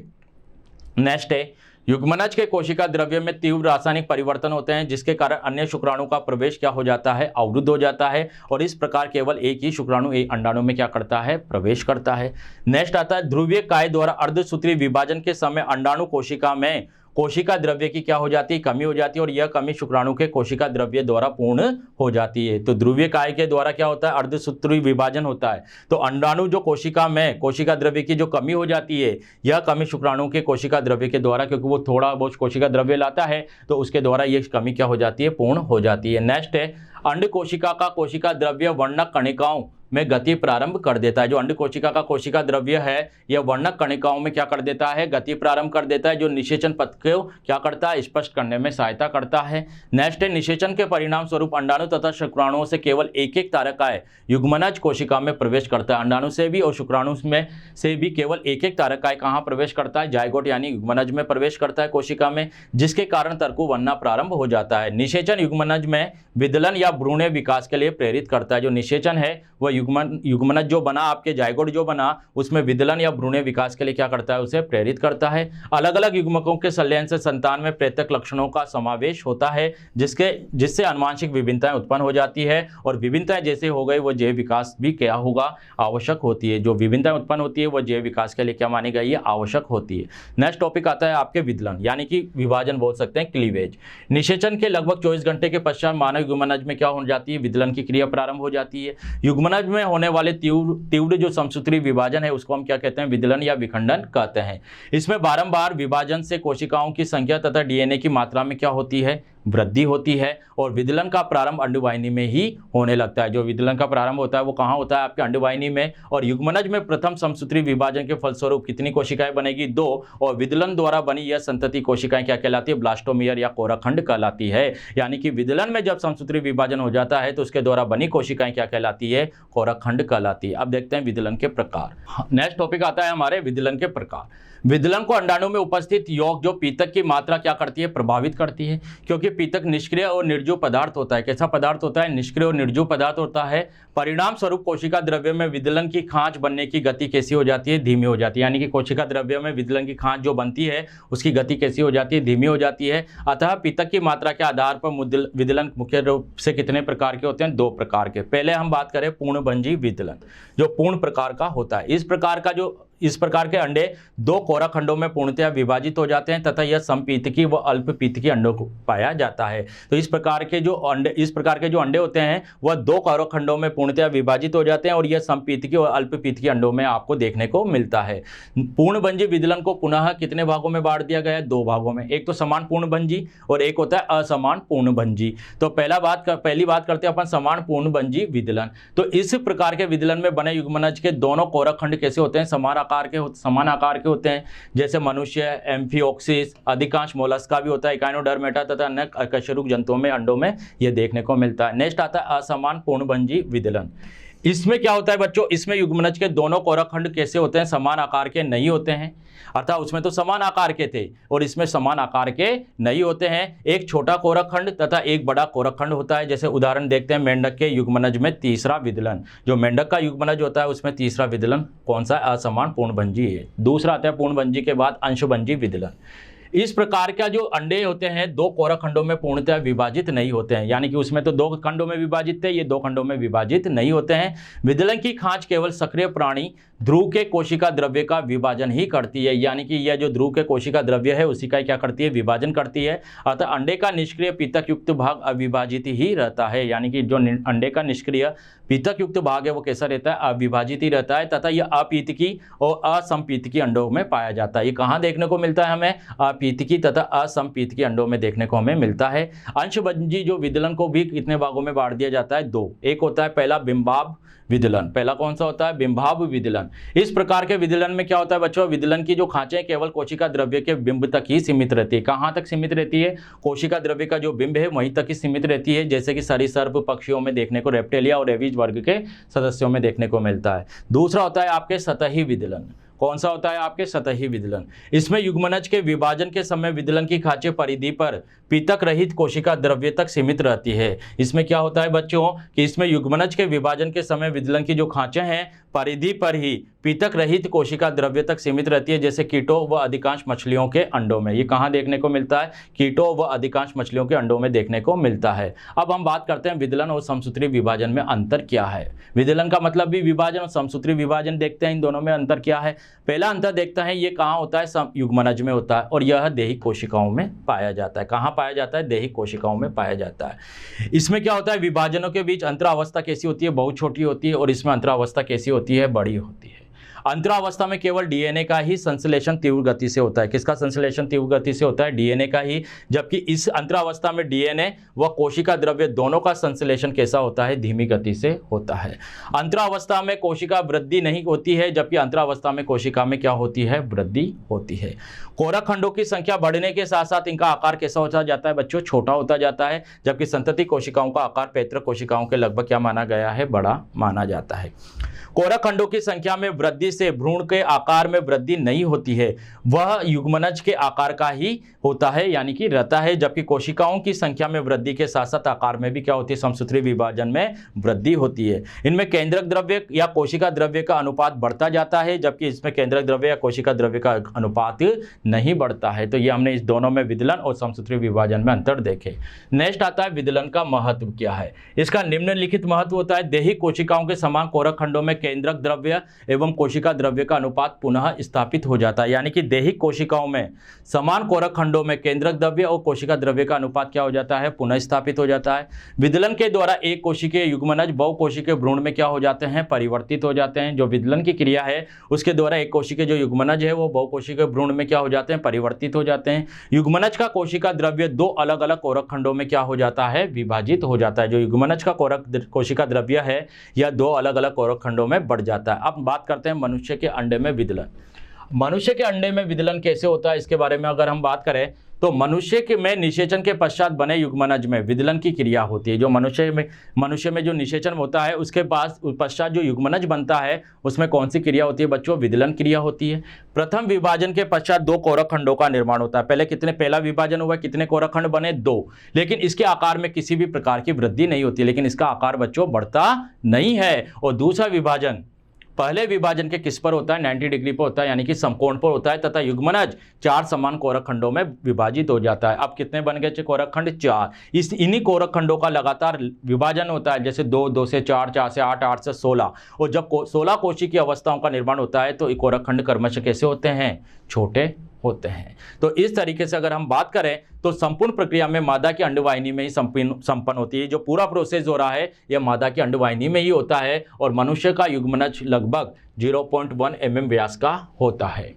[SPEAKER 1] नेक्स्ट है, युग्मनज के कोशिका द्रव्य में तीव्र रासायनिक परिवर्तन होते हैं, जिसके कारण अन्य शुक्राणु का प्रवेश क्या हो जाता है, अवरुद्ध हो जाता है, और इस प्रकार केवल एक ही शुक्राणु एक अंडाणु में क्या करता है, प्रवेश करता है। नेक्स्ट आता है, ध्रुवीय काय द्वारा अर्धसूत्री विभाजन के समय अंडाणु कोशिका में कोशिका द्रव्य की क्या हो जाती है, कमी हो जाती है, और यह कमी शुक्राणु के कोशिका द्रव्य द्वारा पूर्ण हो जाती है। तो ध्रुवीय काय के द्वारा क्या होता है, अर्धसूत्री विभाजन होता है, तो अंडाणु जो कोशिका में कोशिका द्रव्य की जो कमी हो जाती है, यह कमी शुक्राणु के कोशिका द्रव्य के द्वारा, क्योंकि वो थोड़ा बहुत कोशिका द्रव्य लाता है, तो उसके द्वारा ये कमी क्या हो जाती है, पूर्ण हो जाती है। नेक्स्ट है, अंड कोशिका का कोशिका द्रव्य वर्णक कणिकाओं में गति प्रारंभ कर देता है। जो अंड कोशिका का कोशिका द्रव्य है, यह वर्णक कणिकाओं में क्या कर देता है, गति प्रारंभ कर देता है, जो निषेचन पथ को क्या करता है, स्पष्ट करने में सहायता करता है। नेक्स्ट है, निषेचन के परिणाम स्वरूप अंडाणु तथा शुक्राणुओं से केवल एक एक तारकाय युग्मनज कोशिका में प्रवेश करता है। अंडाणु से भी और शुक्राणु में से भी केवल एक एक तारकाय कहाँ प्रवेश करता है, जायगोट यानी युग्मनज में प्रवेश करता है कोशिका में, जिसके कारण तर्कु बनना प्रारंभ हो जाता है। निषेचन युग्मनज में विदलन या भ्रूणीय विकास के लिए प्रेरित करता है। जो निषेचन है वह युग्मनज जो बना, आपके जायगोट जो बना, उसमें विदलन या भ्रूणीय विकास के लिए क्या करता है, उसे प्रेरित करता है। अलग अलग युग्मकों के संलयन से संतान में प्रेतक लक्षणों का समावेश होता है, जिससे आनुवांशिक विभिन्नताएं उत्पन्न हो जाती है, और विभिन्नताएं जैसे हो गई वो जैव विकास भी क्या होगा, आवश्यक होती है। जो विभिन्नताएं उत्पन्न होती है वो जैव विकास के लिए क्या मानी गई है, आवश्यक होती है। नेक्स्ट टॉपिक आता है आपके विदलन, यानी कि विभाजन बोल सकते हैं, क्लीवेज। निषेचन के लगभग 24 घंटे के पश्चात मानव युग्मनज में क्या हो जाती है, विदलन की क्रिया प्रारंभ हो जाती है। युग्मनज में होने वाले तीव्र जो समसूत्री विभाजन है उसको हम क्या कहते हैं, विदलन या विखंडन कहते हैं। इसमें बारंबार विभाजन से कोशिकाओं की संख्या तथा डीएनए की मात्रा में क्या होती है, वृद्धि होती है और विदलन का प्रारंभ अंडवाहिनी में ही होने लगता है। जो विदलन का प्रारंभ होता है वो कहाँ होता है? आपके अंडवाहिनी में। और युग्मनज में प्रथम समसूत्री विभाजन के फलस्वरूप कितनी कोशिकाएं बनेगी? 2। और विदलन द्वारा बनी यह संतति कोशिकाएं क्या कहलाती है? ब्लास्टोमियर या कोरखंड कहलाती है। यानी कि विदलन में जब समसूत्री विभाजन हो जाता है तो उसके द्वारा बनी कोशिकाएं क्या कहलाती है? कोरखंड कहलाती है। अब देखते हैं विदलन के प्रकार। नेक्स्ट टॉपिक आता है हमारे विदलन के प्रकार। विदलन को अंडाणु में उपस्थित यौग जो पीतक की मात्रा क्या करती है? प्रभावित करती है, क्योंकि पीतक निष्क्रिय और निर्जीव पदार्थ होता है। कैसा पदार्थ होता है? निष्क्रिय और निर्जीव पदार्थ होता है। परिणाम स्वरूप कोशिका द्रव्य में विदलन की खांच बनने की गति कैसी हो जाती है? धीमी हो जाती है। यानी कि कोशिका द्रव्य में विदलन की खांच जो बनती है उसकी गति कैसी हो जाती है? धीमी हो जाती है। अतः पीतक की मात्रा के आधार पर विदलन मुख्य रूप से कितने प्रकार के होते हैं? 2 प्रकार के। पहले हम बात करें पूर्णभंजी विदलन, जो पूर्ण प्रकार का होता है। इस प्रकार के अंडे 2 कोरखंडों में पूर्णतः विभाजित हो जाते हैं तथा यह समपीतकी व अल्पपीतकी अंडों को पाया जाता है। तो इस प्रकार के जो अंडे होते हैं वह 2 कोरखंडों में पूर्णतः विभाजित हो जाते हैं और यह समपीतकी और अल्पपीतकी अंडों में आपको देखने को मिलता है। पूर्णभंजी विदलन को पुनः कितने भागों में बांट दिया गया है? 2 भागों में। एक तो समान पूर्णभंजी और एक होता है असमान पूर्णभंजी। तो पहली बात करते हैं अपन समान पूर्णभंजी विदलन। तो इस प्रकार के विदलन में बने युग्मनज के दोनों कोरखंड कैसे होते हैं? समान आकार के होते हैं। जैसे मनुष्य, एम्फिओक्सिस, अधिकांश मोलस्का भी होता है, इकाइनोडर्मेटा तथा अन्य अकशेरुक जंतुओं में अंडों में यह देखने को मिलता है। नेक्स्ट आता है असमान पूर्णभंजी विदलन। इसमें क्या होता है बच्चों? इसमें युग्मनज के दोनों कोरखंड कैसे होते हैं? समान आकार के नहीं होते हैं। अर्थात उसमें तो समान आकार के थे और इसमें समान आकार के नहीं होते हैं। एक छोटा कोरखंड तथा एक बड़ा कोरखंड होता है। जैसे उदाहरण देखते हैं मेंढक के युग्मनज में तीसरा विदलन। जो मेंढक का युग्मनज होता है उसमें तीसरा विदलन कौन सा? असमान पूर्णभंजी है। दूसरा आता है पूर्णभंजी के बाद अंशभंजी विदलन। इस प्रकार का जो अंडे होते हैं 2 कोरखंडों में पूर्णतः विभाजित नहीं होते हैं। यानी कि उसमें तो 2 खंडों में विभाजित थे, ये 2 खंडों में विभाजित नहीं होते हैं। विदलन की खांच केवल सक्रिय प्राणी ध्रुव के कोशिका द्रव्य का विभाजन ही करती है। यानी कि यह जो ध्रुव के कोशिका द्रव्य है उसी का क्या करती है? विभाजन करती है। अतः अंडे का निष्क्रिय पीतक युक्त भाग अविभाजित ही रहता है। यानी कि जो अंडे का निष्क्रिय पीतक युक्त भाग है वो कैसा रहता है? अविभाजित ही रहता है तथा यह अपीतकी और असमपीतकी अंडों में पाया जाता है। ये कहाँ देखने को मिलता है हमें? अपीतकी तथा असमपीतकी अंडों में देखने को हमें मिलता है। अंशभंजी जो विदलन को भी कितने भागों में बांट दिया जाता है? 2। एक होता है पहला बिंबाव विदलन। पहला कौन सा होता है? बिंबाव विदलन। इस प्रकार के विदलन में क्या होता है बच्चों? विदलन की जो खांचे केवल कोशिका द्रव्य के बिंब तक ही सीमित रहती है। कहाँ तक सीमित रहती है? कोशिका द्रव्य का जो बिंब है वहीं तक ही सीमित रहती है। जैसे कि सरीसृप पक्षियों में देखने को, रेप्टेलिया और एवीज वर्ग के सदस्यों में देखने को मिलता है। दूसरा होता है आपके सतही विदलन। कौन सा होता है? आपके सतही विदलन। इसमें युग्मनज के विभाजन के समय विदलन की खांचे परिधि पर पीतक रहित कोशिका द्रव्य तक सीमित रहती है। इसमें क्या होता है बच्चों कि इसमें युग्मनज के विभाजन के समय विदलन की जो खांचे हैं परिधि पर ही पीतक रहित कोशिका द्रव्य तक सीमित रहती है। जैसे कीटों व अधिकांश मछलियों के अंडों में। ये कहाँ देखने को मिलता है? कीटों व अधिकांश मछलियों के अंडों में देखने को मिलता है। अब हम बात करते हैं विदलन और समसूत्री विभाजन में अंतर क्या है। विदलन का मतलब भी विभाजन और समसूत्री विभाजन देखते हैं, इन दोनों में अंतर क्या है। पहला अंतर देखते हैं, ये कहाँ होता है? युग्मनज में होता है और यह दैहिक कोशिकाओं में पाया जाता है। कहाँ पाया जाता है? दैहिक कोशिकाओं में पाया जाता है। इसमें क्या होता है? विभाजनों के बीच अंतरावस्था कैसी होती है? बहुत छोटी होती है। और इसमें अंतरावस्था कैसी होती है? बड़ी होती है। अंतरावस्था में केवल डीएनए का ही संश्लेषण तीव्र गति से होता है। किसका संश्लेषण तीव्र गति से होता है? डीएनए का ही। जबकि इस अंतरावस्था में डीएनए व कोशिका द्रव्य दोनों का संश्लेषण कैसा होता है? धीमी गति से होता है। अंतरावस्था में कोशिका वृद्धि नहीं होती है, जबकि अंतरावस्था में कोशिका में क्या होती है? वृद्धि होती है। कोरखंडों की संख्या बढ़ने के साथ साथ इनका आकार कैसा होता जाता है बच्चों? छोटा होता जाता है। जबकि संतति कोशिकाओं का आकार पैतृक कोशिकाओं के लगभग क्या माना गया है? बड़ा माना जाता है। कोरखंडों की संख्या में वृद्धि से भ्रूण के आकार में वृद्धि नहीं होती है, वह युग्मनज के आकार का ही होता है, यानी कि रहता है। जबकि कोशिकाओं की संख्या में वृद्धि के साथ साथ आकार में भी क्या होती है? समसूत्री विभाजन में वृद्धि होती है। इनमें केंद्रक द्रव्य या कोशिका द्रव्य का अनुपात बढ़ता जाता है, जबकि इसमें केंद्रक द्रव्य या कोशिका द्रव्य का अनुपात नहीं बढ़ता है। तो ये हमने इस दोनों में विदलन और समसूत्री विभाजन में अंतर देखे। नेक्स्ट आता है विदलन का महत्व क्या है। इसका निम्नलिखित महत्व होता है। दैहिक कोशिकाओं के समान कोरखंडों में में केंद्रक द्रव्य एवं कोशिका द्रव्य का अनुपात पुनः स्थापित हो जाता है। यानी कि दैहिक कोशिकाओं में समान कोरक खंडों में केंद्रक द्रव्य और कोशिका द्रव्य का अनुपात क्या हो जाता है, पुनः स्थापित हो जाता है। विदलन के द्वारा एक कोशिकीय युग्मनज बहुकोशिकीय भ्रूण में क्या हो जाते हैं, परिवर्तित हो जाते हैं। जो विदलन की क्रिया है उसके द्वारा एक कोशिकीय जो युग्मनज है वो बहुकोशिकीय भ्रूण में क्या हो जाते हैं, परिवर्तित हो जाते हैं। युग्मनज का कोशिका द्रव्य दो अलग अलग कोरक खंडों में क्या हो जाता है, विभाजित हो जाता है। जो युग्मनज का कोशिका द्रव्य है यह दो अलग अलग कोरक खंडों में बढ़ जाता है। अब बात करते हैं मनुष्य के अंडे में विदलन। मनुष्य के अंडे में विदलन कैसे होता है इसके बारे में अगर हम बात करें तो मनुष्य में निषेचन के पश्चात बने युग्मनज में विदलन की क्रिया होती है। जो मनुष्य में जो निषेचन होता है उसके पास पश्चात जो युग्मनज बनता है उसमें कौन सी क्रिया होती है बच्चों, विदलन क्रिया होती है। प्रथम विभाजन के पश्चात दो कोरक खंडों का निर्माण होता है। पहला विभाजन हुआ, कितने कोरक खंड बने, दो, लेकिन इसके आकार में किसी भी प्रकार की वृद्धि नहीं होती, लेकिन इसका आकार बच्चों बढ़ता नहीं है। और दूसरा विभाजन पहले विभाजन के किस पर होता है, 90 डिग्री पर होता है, यानी कि समकोण पर होता है, तथा युग्मनज चार समान कोरक खंडों में विभाजित हो जाता है। अब कितने बन गए कोरक खंड, चार। इन्हीं कोरक खंडों का लगातार विभाजन होता है, जैसे 2, 2 से 4, 4 से 8, 8 से 16। और जब 16 कोशिकीय की अवस्थाओं का निर्माण होता है तो ये कोरक खंड क्रमशः कैसे होते हैं, छोटे होते हैं। तो इस तरीके से अगर हम बात करें तो संपूर्ण प्रक्रिया में मादा की अंडवाहिनी में ही संपन्न होती है। जो पूरा प्रोसेस हो रहा है यह मादा की अंडवाहिनी में ही होता है। और मनुष्य का युग्मनज लगभग 0.1 mm व्यास का होता है।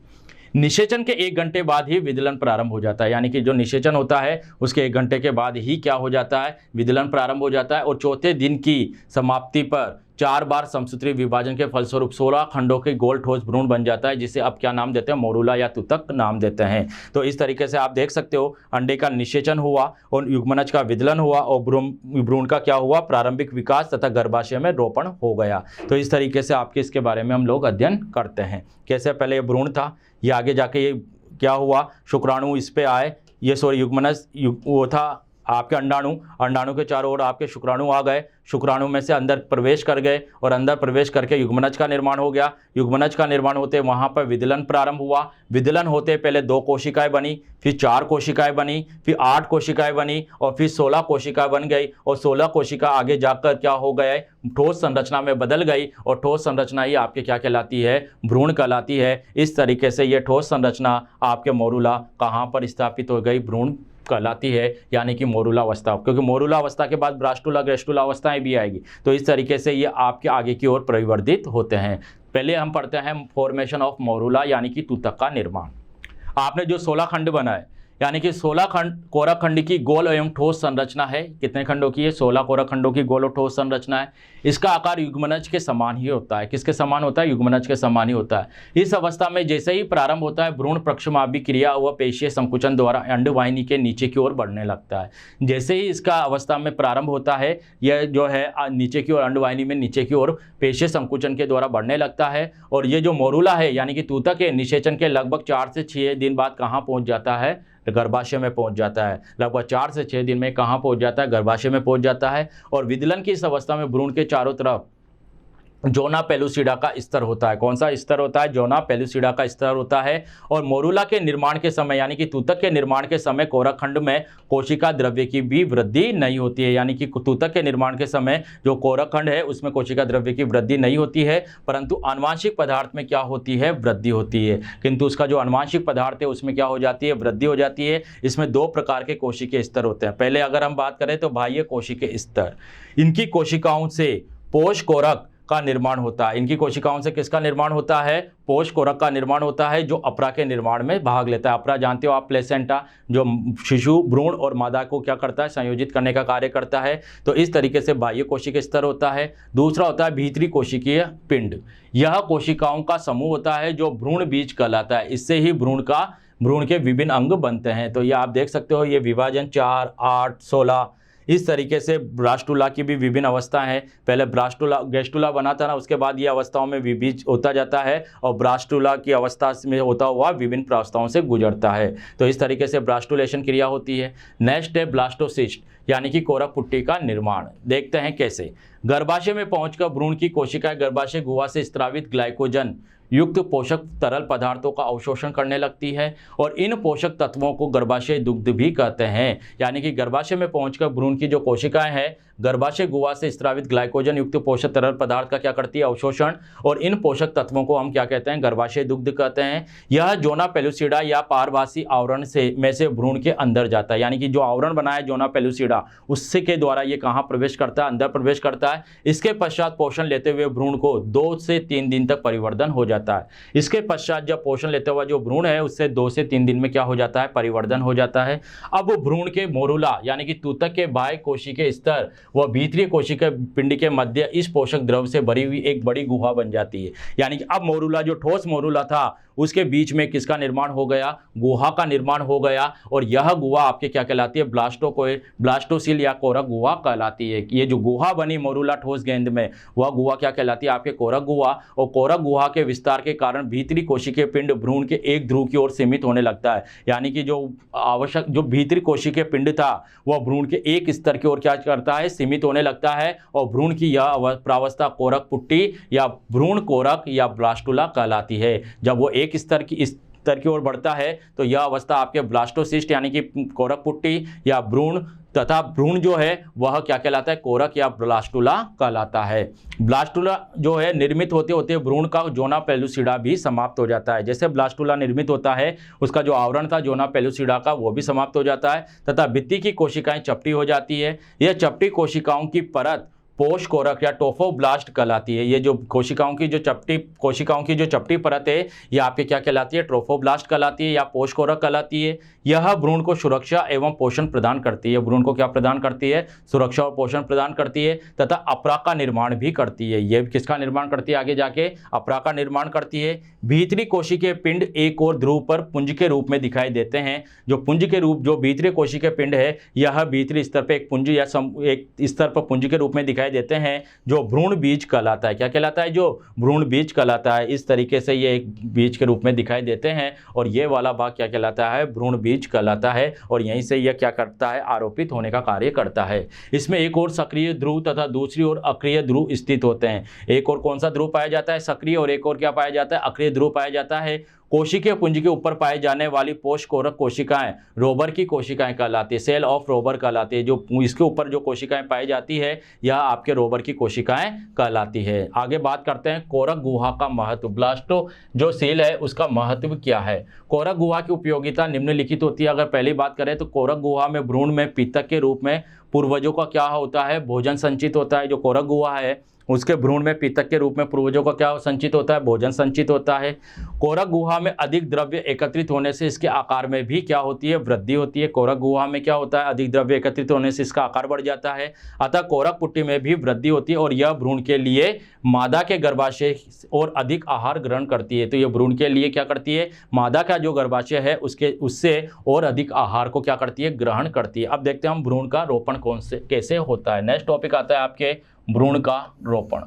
[SPEAKER 1] निषेचन के 1 घंटे बाद ही विदलन प्रारंभ हो जाता है। यानी कि जो निषेचन होता है उसके 1 घंटे के बाद ही क्या हो जाता है, विदलन प्रारंभ हो जाता है। और चौथे दिन की समाप्ति पर 4 बार समसूत्री विभाजन के फलस्वरूप 16 खंडों के गोल ठोस भ्रूण बन जाता है, जिसे अब क्या नाम देते हैं, मोरूला या तुतक नाम देते हैं। तो इस तरीके से आप देख सकते हो अंडे का निषेचन हुआ और युग्मनज का विदलन हुआ और भ्रूण का क्या हुआ, प्रारंभिक विकास तथा गर्भाशय में रोपण हो गया। तो इस तरीके से आपके इसके बारे में हम लोग अध्ययन करते हैं। कैसे पहले ये भ्रूण था, ये आगे जाके ये क्या हुआ, शुक्राणु इस पे आए, ये सॉरी युग्मनज वो था आपके अंडाणु के चारों ओर आपके शुक्राणु आ गए, शुक्राणु में से अंदर प्रवेश कर गए और अंदर प्रवेश करके युग्मनज का निर्माण हो गया। युग्मनज का निर्माण होते वहाँ पर विदलन प्रारंभ हुआ। विदलन होते पहले 2 कोशिकाएं बनी, फिर 4 कोशिकाएं बनी, फिर 8 कोशिकाएं बनी और फिर 16 कोशिकाएं बन गई। और 16 कोशिका आगे जाकर क्या हो गए, ठोस संरचना में बदल गई और ठोस संरचना ही आपके क्या कहलाती है, भ्रूण कहलाती है। इस तरीके से ये ठोस संरचना आपके मोरूला कहाँ पर स्थापित हो गई, भ्रूण कहलाती है, यानी कि मोरूला अवस्था। क्योंकि मोरूला अवस्था के बाद ब्रास्टुला ग्रेस्टुला अवस्थाएं भी आएगी। तो इस तरीके से ये आपके आगे की ओर परिवर्तित होते हैं। पहले हम पढ़ते हैं फॉर्मेशन ऑफ मोरूला यानी कि तुतक का निर्माण। आपने जो 16 खंड बनाए यानी कि 16 कोरक खंड की गोल एवं ठोस संरचना है। कितने खंडों की है, 16 कोरक खंडों की गोल और ठोस संरचना है। इसका आकार युग्मनज के समान ही होता है। किसके समान होता है, युग्मनज के समान ही होता है। इस अवस्था में जैसे ही प्रारंभ होता है भ्रूण प्रक्षमाभि क्रिया व पेशीय संकुचन द्वारा अंडवाहिनी के नीचे की ओर बढ़ने लगता है। जैसे ही इसका अवस्था में प्रारंभ होता है यह जो है नीचे की ओर अंडवाहिनी में नीचे की ओर पेशीय संकुचन के द्वारा बढ़ने लगता है। और ये जो मोरूला है यानी कि तुतक है, निषेचन के लगभग 4 से 6 दिन बाद कहाँ पहुँच जाता है, गर्भाशय में पहुंच जाता है। लगभग 4 से 6 दिन में कहाँ पहुंच जाता है, गर्भाशय में पहुंच जाता है। और विदलन की इस अवस्था में भ्रूण के चारों तरफ जोना पेलुसिडा का स्तर होता है। कौन सा स्तर होता है, जोना पेलुसिडा का स्तर होता है। और मोरूला के निर्माण के समय यानी कि तुतक के निर्माण के समय कोरक खंड में कोशिका द्रव्य की भी वृद्धि नहीं होती है। यानी कि तुतक के निर्माण के समय जो कोरक खंड है उसमें कोशिका द्रव्य की वृद्धि नहीं होती है, परंतु आनुवांशिक पदार्थ में क्या होती है, वृद्धि होती है। किंतु उसका जो आनुवांशिक पदार्थ है उसमें क्या हो जाती है, वृद्धि हो जाती है। इसमें 2 प्रकार के कोशिकीय स्तर होते हैं। पहले अगर हम बात करें तो बाह्य कोशिकीय स्तर, इनकी कोशिकाओं से पोष कोरक का निर्माण होता है। इनकी कोशिकाओं से किसका निर्माण होता है, पोष कोरक का निर्माण होता है, जो अपरा के निर्माण में भाग लेता है। अपरा जानते हो आप, प्लेसेंटा, जो शिशु भ्रूण और मादा को क्या करता है, संयोजित करने का कार्य करता है। तो इस तरीके से बाह्य कोशिकीय स्तर होता है। दूसरा होता है भीतरी कोशिकीय पिंड। यह कोशिकाओं का समूह होता है जो भ्रूण बीज कहलाता है। इससे ही भ्रूण के विभिन्न अंग बनते हैं। तो ये आप देख सकते हो, ये विभाजन 4, 8, 16 इस तरीके से ब्रास्टुला की भी विभिन्न अवस्थाएं हैं। पहले ब्रास्टुला गेस्टुला बना था ना, उसके बाद ये अवस्थाओं में विभाजित होता जाता है और ब्रास्टुला की अवस्था में होता हुआ विभिन्न अवस्थाओं से गुजरता है। तो इस तरीके से ब्रास्टुलेशन क्रिया होती है। नेक्स्ट है ब्लास्टोसिस्ट यानी कि कोरक पुट्टी का निर्माण। देखते हैं कैसे। गर्भाशय में पहुंचकर भ्रूण की कोशिकाएं गर्भाशय गुहा से स्रावित ग्लाइकोजन युक्त पोषक तरल पदार्थों का अवशोषण करने लगती है और इन पोषक तत्वों को गर्भाशय दुग्ध भी कहते हैं। यानी कि गर्भाशय में पहुंचकर भ्रूण की जो कोशिकाएं हैं गर्भाशय गुहा से स्रावित ग्लाइकोजन युक्त पोषक तरल पदार्थ का क्या करती है, अवशोषण, और इन पोषक तत्वों को हम क्या कहते हैं, गर्भाशय दुग्ध कहते हैं। यह जोना पेलुसिडा या पारभासी आवरण से भ्रूण के अंदर जाता है। यानी कि जो आवरण बना है जोना पेलुसिडा उससे के द्वारा ये कहाँ प्रवेश करता है, अंदर प्रवेश करता है। इसके पश्चात पोषण लेते हुए भ्रूण को 2 से 3 दिन तक परिवर्धन हो जाता है। इसके पश्चात जब पोषण लेते हुआ जो भ्रूण है उससे 2 से 3 दिन में क्या हो जाता है, परिवर्धन हो जाता है। अब भ्रूण के मोरुला यानी कि तूतक के बाह्य कोशिकीय स्तर व भीतरी कोशिका पिंड के मध्य इस पोषक द्रव से भरी हुई एक बड़ी गुहा बन जाती है। यानी कि अब मोरुला, जो ठोस मोरुला था, उसके बीच में किसका निर्माण हो गया, गुहा का निर्माण हो गया। और यह गुहा आपके क्या कहलाती है, ब्लास्टोसिल या कोरक गुहा कहलाती है। ये जो गुहा बनी मोरुला ठोस गेंद में वह गुहा क्या कहलाती है, आपके कोरक गुहा। और कोरक गुहा के विस्तार के कारण भीतरी कोशिकीय पिंड भ्रूण के एक ध्रुव की ओर सीमित होने लगता है। यानी कि जो आवश्यक जो भीतरी कोशिकीय पिंड था वह भ्रूण के एक स्तर की ओर क्या करता है, सीमित होने लगता है। और भ्रूण की यह प्रावस्था कोरक पुट्टी या भ्रूण कोरक या ब्लास्टुला कहलाती है। जब वो एक स्तर की ओर बढ़ता है तो यह अवस्था आपके ब्लास्टोसिस्ट यानी कि कोरक पुट्टी या भ्रूण तथा भ्रूण जो है वह क्या कहलाता है, कोरक या ब्लास्टुला कहलाता है। ब्लास्टुला जो है निर्मित होते होते भ्रूण का जोना पेलुसिडा भी समाप्त हो जाता है। जैसे ब्लास्टुला निर्मित होता है उसका जो आवरण था जोना पेलुसिडा का वो भी समाप्त हो जाता है तथा भित्ति की कोशिकाएं चपटी हो जाती है। यह चपटी कोशिकाओं की परत पोष कोरक या टोफोब्लास्ट कहलाती है। ये जो कोशिकाओं की जो चपटी परत है ये आपके क्या कहलाती है, ट्रोफोब्लास्ट कहलाती है या पोष कोरक कहलाती है। यह भ्रूण को सुरक्षा एवं पोषण प्रदान करती है। भ्रूण को क्या प्रदान करती है, सुरक्षा और पोषण प्रदान करती है तथा अपरा का निर्माण भी करती है। ये किसका निर्माण करती है, आगे जाके अपरा का निर्माण करती है। भीतरी कोशिकीय पिंड एक और ध्रुव पर पुंज के रूप में दिखाई देते हैं। जो पुंज के रूप जो भीतरी कोशिकीय पिंड है यह भीतरी स्तर पर एक पुंज या एक स्तर पर पुंज के रूप में दिखाई देते हैं जो भ्रूण बीज कहलाता है। क्या कहलाता है, जो भ्रूण बीज कहलाता है। इस तरीके से ये एक बीज के रूप में दिखाई देते हैं और ये वाला भाग क्या कहलाता है, भ्रूण बीज कहलाता है। और यहीं से यह क्या करता है, आरोपित होने का कार्य करता है। इसमें एक और सक्रिय ध्रुव तथा दूसरी ओर अक्रिय ध्रुव स्थित होते हैं। एक और कौन सा ध्रुव पाया जाता है, सक्रिय, और एक और क्या पाया जाता है, अक्रिय ध्रुव पाया जाता है। कोशिकीय पुंज के ऊपर पाए जाने वाली पोष कोरक कोशिकाएं रोबर की कोशिकाएं कहलाती है, सेल ऑफ रोबर कहलाती है। जो इसके ऊपर जो कोशिकाएं पाई जाती है यह आपके रोबर की कोशिकाएं कहलाती है। आगे बात करते हैं कोरक गुहा का महत्व। ब्लास्टो जो सेल है उसका महत्व क्या है। कोरक गुहा की उपयोगिता निम्नलिखित होती है। अगर पहली बात करें तो कोरक गुहा में भ्रूण में पितक के रूप में पूर्वजों का क्या होता है, भोजन संचित होता है। जो कोरक गुहा है उसके भ्रूण में पितक के रूप में पूर्वजों का क्या संचित होता है, भोजन संचित होता है। कोरक गुहा में अधिक द्रव्य एकत्रित होने से इसके आकार में भी क्या होती है, वृद्धि होती है। कोरक गुहा में क्या होता है, अधिक द्रव्य एकत्रित होने से इसका आकार बढ़ जाता है। अतः कोरक पुट्टी में भी वृद्धि होती है और यह भ्रूण के लिए मादा के गर्भाशय और अधिक आहार ग्रहण करती है। तो यह भ्रूण के लिए क्या करती है, मादा का जो गर्भाशय है उससे और अधिक आहार को क्या करती है, ग्रहण करती है। अब देखते हैं हम भ्रूण का रोपण कैसे होता है। नेक्स्ट टॉपिक आता है आपके भ्रूण का रोपण।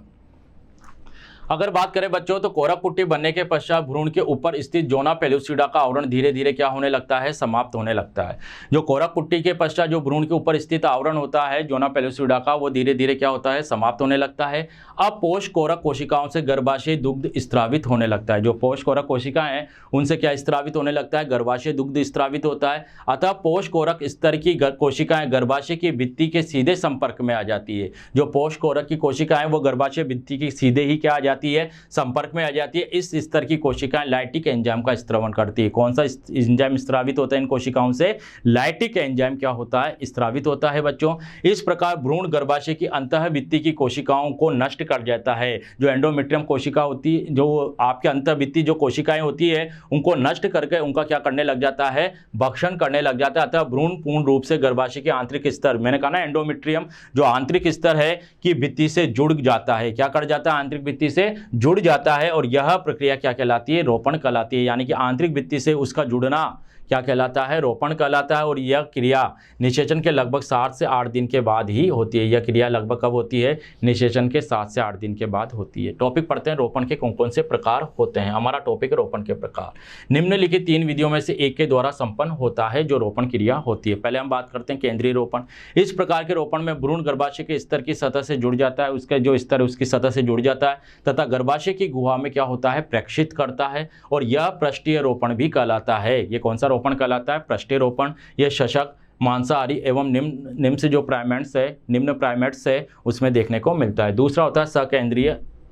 [SPEAKER 1] अगर बात करें बच्चों तो कोरक पुट्टी बनने के पश्चात भ्रूण के ऊपर स्थित जोना पेलुसिडा का आवरण धीरे धीरे क्या होने लगता है, समाप्त होने लगता है। जो कोरक पुट्टी के पश्चात जो भ्रूण के ऊपर स्थित आवरण होता है जोना पेलुसिडा का वो धीरे धीरे क्या होता है, समाप्त होने लगता है। अब पोष कोरक कोशिकाओं से गर्भाशय दुग्ध स्त्रावित होने लगता है। जो पोष कोरक कोशिकाएं हैं उनसे क्या स्त्रावित होने लगता है, गर्भाशय दुग्ध स्त्रावित होता है। अतः पोष कोरक स्तर की कोशिकाएं गर्भाशय की भित्ति के सीधे संपर्क में आ जाती है। जो पोष कोरक की कोशिकाएं वो गर्भाशय भित्ति की सीधे ही क्या आ जाती है, संपर्क में आ जाती है। इस स्तर की कोशिकाएं लाइटिक एंजाइम का स्त्रवण करती है। कौन सा एंजाइम स्त्रावित होता है इन कोशिकाओं से, लाइटिक एंजाइम क्या होता है, स्त्रावित होता है बच्चों। इस प्रकार भ्रूण गर्भाशय की अंतःभित्ति की कोशिकाओं को नष्ट कर जाता है। जो एंडोमेट्रियम कोशिका होती है, जो आपके अंतःभित्ति जो कोशिकाएं होती है उनको नष्ट करके उनका क्या करने लग जाता है, भक्षण करने लग जाता है। अतः भ्रूण पूर्ण रूप से गर्भाशय के आंतरिक स्तर, मैंने कहा ना एंडोमेट्रियम जो आंतरिक स्तर है कि भित्ति से जुड़ जाता है। क्या कर जाता है, आंतरिक भित्ति से जुड़ जाता है। और यह प्रक्रिया क्या कहलाती है, रोपण कहलाती है। यानी कि आंतरिक भित्ति से उसका जुड़ना क्या कहलाता है, रोपण कहलाता है। और यह क्रिया निषेचन के लगभग 7 से 8 दिन के बाद ही होती है। यह क्रिया लगभग कब होती है, निषेचन के 7 से 8 दिन के बाद होती है। टॉपिक पढ़ते हैं, रोपण के कौन कौन से प्रकार होते हैं। हमारा टॉपिक है रोपण के प्रकार। निम्नलिखित 3 विधियों में से एक के द्वारा संपन्न होता है जो रोपण क्रिया होती है। पहले हम बात करते हैं केंद्रीय रोपण। इस प्रकार के रोपण में भ्रूण गर्भाशय के स्तर की सतह से जुड़ जाता है, उसका जो स्तर उसकी सतह से जुड़ जाता है तथा गर्भाशय की गुहा में क्या होता है, प्रेक्षित करता है। और यह पृष्ठीय रोपण भी कहलाता है। ये कौन सा रोपण कहलाता है, पृष्ठीय रोपण। यह शशक, मांसाहारी एवं निम्न से जो निम्न प्राइमेट्स है उसमें देखने को मिलता है। दूसरा होता है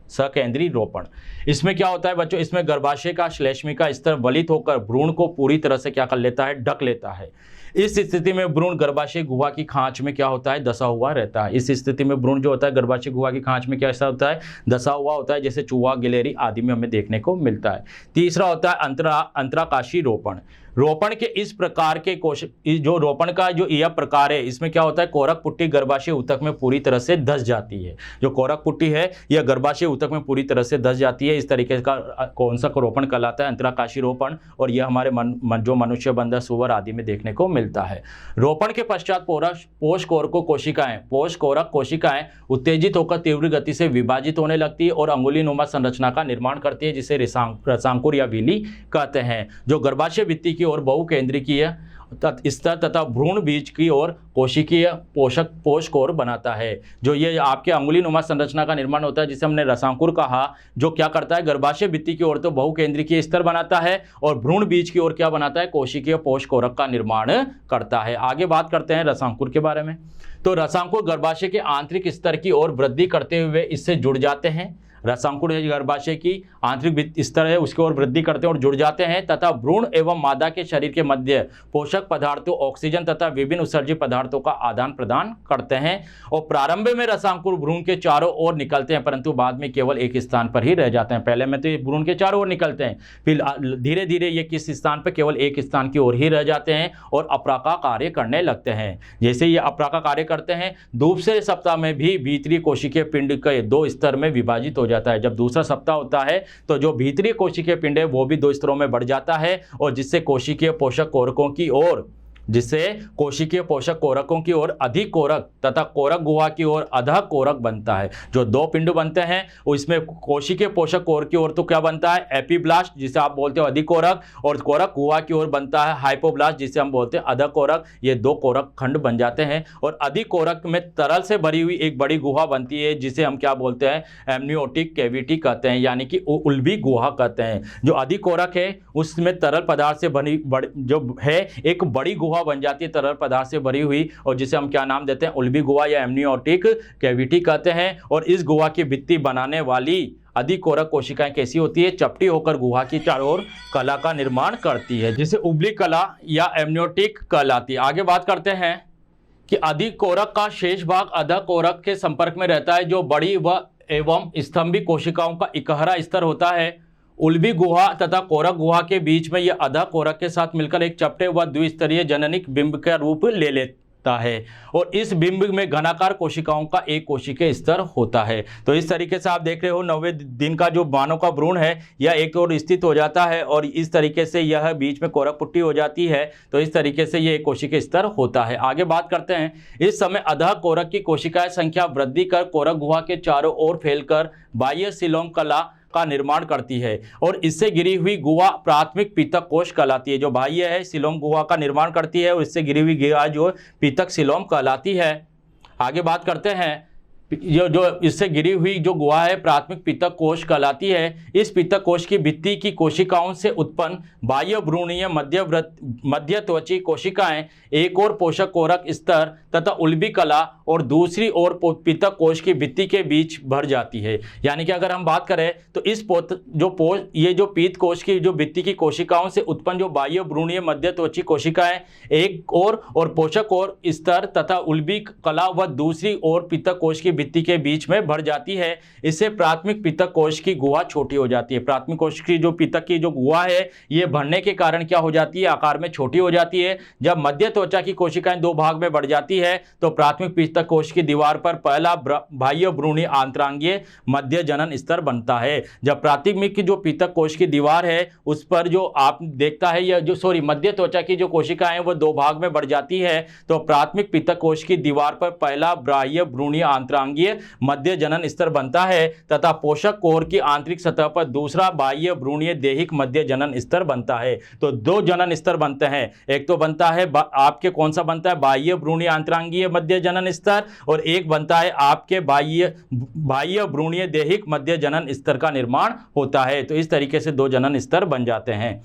[SPEAKER 1] सकेंद्रीय रोपण। इसमें क्या होता है बच्चों, इसमें गर्भाशय का श्लेष्मिका स्तर वलित होकर भ्रूण को पूरी तरह से क्या कर लेता है, ढक लेता है। इस स्थिति में भ्रूण गर्भाशय गुहा की खांच में क्या होता है, दसा हुआ रहता है। इस स्थिति में भ्रूण जो होता है गर्भाशय गुहा की खांच में क्या ऐसा होता है, दसा हुआ होता है, जैसे चूहा, गिलहरी आदि में हमें देखने को मिलता है। तीसरा होता है अंतराकाशी रोपण। रोपण के इस प्रकार के जो रोपण का जो यह प्रकार है, इसमें क्या होता है, कोरक पुट्टी गर्भाशय ऊतक में पूरी तरह से धस जाती है। जो कोरक पुट्टी है यह गर्भाशय ऊतक में पूरी तरह से धस जाती है। इस तरीके का कौन सा रोपण कहलाता है, अंतराकाशी रोपण। और यह हमारे जो मनुष्य, बंदर, सुअर आदि में देखने को मिलता है। रोपण के पश्चात पोष कोरक कोशिकाएं उत्तेजित होकर तीव्र गति से विभाजित होने लगती है और अंगुलीनुमा संरचना का निर्माण करती है, जिसे रसांकुर या विली कहते हैं, जो गर्भाशय भित्ति की और बहुकेंद्रीय स्तर तथा भ्रूण बीज की ओर कोशिकीय पोष कोर बनाता है। जो ये आपके अंगुलीनुमा संरचना का निर्माण होता है, जिसे हमने रसांकुर कहा, जो क्या करता है, गर्भाशय भित्ति की ओर तो बहुकेंद्रीय स्तर बनाता है और भ्रूण बीज की ओर क्या बनाता है, कोशिकीय पोष कोरक का निर्माण करता है। आगे बात करते हैं रसांकुर के बारे में। तो रसांकुर गर्भाशय के आंतरिक स्तर की ओर वृद्धि करते हुए इससे जुड़ जाते हैं। रसांकुर गर्भाशय की आंतरिक स्तर है उसकी ओर वृद्धि करते हैं और जुड़ जाते हैं तथा भ्रूण एवं मादा के शरीर के मध्य पोषक पदार्थों, ऑक्सीजन तथा विभिन्न उत्सर्जित पदार्थों का आदान प्रदान करते हैं। और प्रारंभ में रसांकुर भ्रूण के चारों ओर निकलते हैं, परंतु बाद में केवल एक स्थान पर ही रह जाते हैं। पहले में तो ये भ्रूण के चारों ओर निकलते हैं, फिर धीरे धीरे ये किस स्थान पर, केवल एक स्थान की ओर ही रह जाते हैं और अप्राका कार्य करने लगते हैं। जैसे ये अप्राका कार्य करते हैं, दूसरे सप्ताह में भी भीतरी कोशिकीय पिंड के 2 स्तर में विभाजित हो जाता है। जब दूसरा सप्ताह होता है तो जो भीतरी कोशिकीय पिंड है वो भी 2 स्तरों में बढ़ जाता है और जिससे कोशिकीय पोषक कोरकों की ओर अधिक कोरक तथा कोरक गुहा की ओर अधः कोरक बनता है। जो 2 पिंड बनते हैं इसमें कोशिकीय पोषक कोर की ओर तो क्या बनता है, एपीब्लास्ट, जिसे आप बोलते हो अधिक कोरक, और कोरक गुहा की ओर बनता है हाइपोब्लास्ट, जिसे हम बोलते हैं अधः कोरक। ये 2 कोरक खंड बन जाते हैं और अधिक कोरक में तरल से भरी हुई एक बड़ी गुहा बनती है, जिसे हम क्या बोलते हैं, एमनियोटिक कैविटी कहते हैं, यानी कि उल्बी गुहा कहते हैं। जो अधिक कोरक है उसमें तरल पदार्थ से बनी जो है एक बड़ी गुहा बन जाती है, तरल पदार्थ से भरी हुई, और जिसे हम क्या नाम देते हैं, उल्बी गुहा या एमनियोटिक कैविटी कहते हैं। और इस गुहा की भित्ति बनाने वाली अधिक कोरक कोशिकाएं कैसी होती है, चपटी होकर गुहा की चारों ओर कला का निर्माण करती है, जिसे उबली कला या एमनियोटिक कहलाती है। आगे बात करते हैं कि अधिक कोरक का शेष भाग अधः कोरक के संपर्क में रहता है, जो बड़ी व एवं स्तंभी कोशिकाओं का इकहरा स्तर होता है। उल्बी गुहा तथा कोरक गुहा के बीच में यह अधः कोरक के साथ मिलकर एक चपटे व द्विस्तरीय जननिक बिंब का रूप ले लेता है और इस बिंब में घनाकार कोशिकाओं का एक कोशिकीय स्तर होता है। तो इस तरीके से आप देख रहे हो 9वें दिन का जो मानव का भ्रूण है यह एक ओर स्थित हो जाता है और इस तरीके से यह बीच में कोरक पुट्टी हो जाती है। तो इस तरीके से यह एक कोशिकीय स्तर होता है। आगे बात करते हैं, इस समय अधः कोरक की कोशिकाएं संख्या वृद्धि कर कोरक गुहा के चारों ओर फैलकर बाह्य सीलोम कला का निर्माण करती है और इससे गिरी हुई गुहा प्राथमिक पीतक कोश कहलाती है। जो बाह्य है सीलोम गुहा का निर्माण करती है और इससे गिरी हुई गुहा जो पीतक सीलोम कहलाती है। आगे बात करते हैं, जो इससे गिरी हुई जो गुहा है प्राथमिक पीतक कोश कहलाती है। इस पीतक कोश की भित्ति की कोशिकाओं से उत्पन्न बाह्य भ्रूणीय मध्य त्वची कोशिकाएं एक और पोषक कोरक स्तर तथा उल्बी कला और दूसरी ओर पीतक कोश की भित्ति के बीच भर जाती है। यानी कि अगर हम बात करें तो इस ये जो पीत कोश की जो भित्ति की कोशिकाओं से उत्पन्न जो बाह्य भ्रूणीय मध्य त्वची कोशिकाएं एक और पोषक और स्तर तथा उल्बी कला व दूसरी ओर पीतक कोश की भित्ति के बीच में भर जाती है। इससे प्राथमिक पित्तक कोश की गुहा छोटी हो जाती है। प्राथमिक कोश की जो पित्तक की जो गुहा है ये भरने के कारण क्या हो जाती है, आकार में छोटी हो जाती है। जब मध्य त्वचा की कोशिकाएं दो भाग में बढ़ जाती है तो प्राथमिक पित्तक कोश की दीवार पर पहला बाह्य भ्रूणीय आंतरांगीय मध्य जनन स्तर बनता है। जब प्राथमिक जो पित्तक कोश की दीवार है उस पर जो आप देखता है या जो मध्य त्वचा की जो कोशिकाएं वो दो भाग में बढ़ जाती है तो प्राथमिक पित्तक कोश की दीवार पर पहला बाह्य भ्रूणीय आंतरांगीय मध्य जनन स्तर बनता है तथा पोषक कोर की आंतरिक सतह पर दूसरा बाह्य भ्रूणीय देहिक मध्य जनन स्तर बनता है। तो दो जनन स्तर बनते हैं, एक तो बनता है आपके कौन सा बनता है, बाह्य भ्रूणीय आंतरांगीय मध्य जनन स्तर, और एक बनता है आपके बाह्य भ्रूणीय देहिक मध्य जनन स्तर का निर्माण होता है। तो इस तरीके से दो जनन स्तर बन जाते हैं।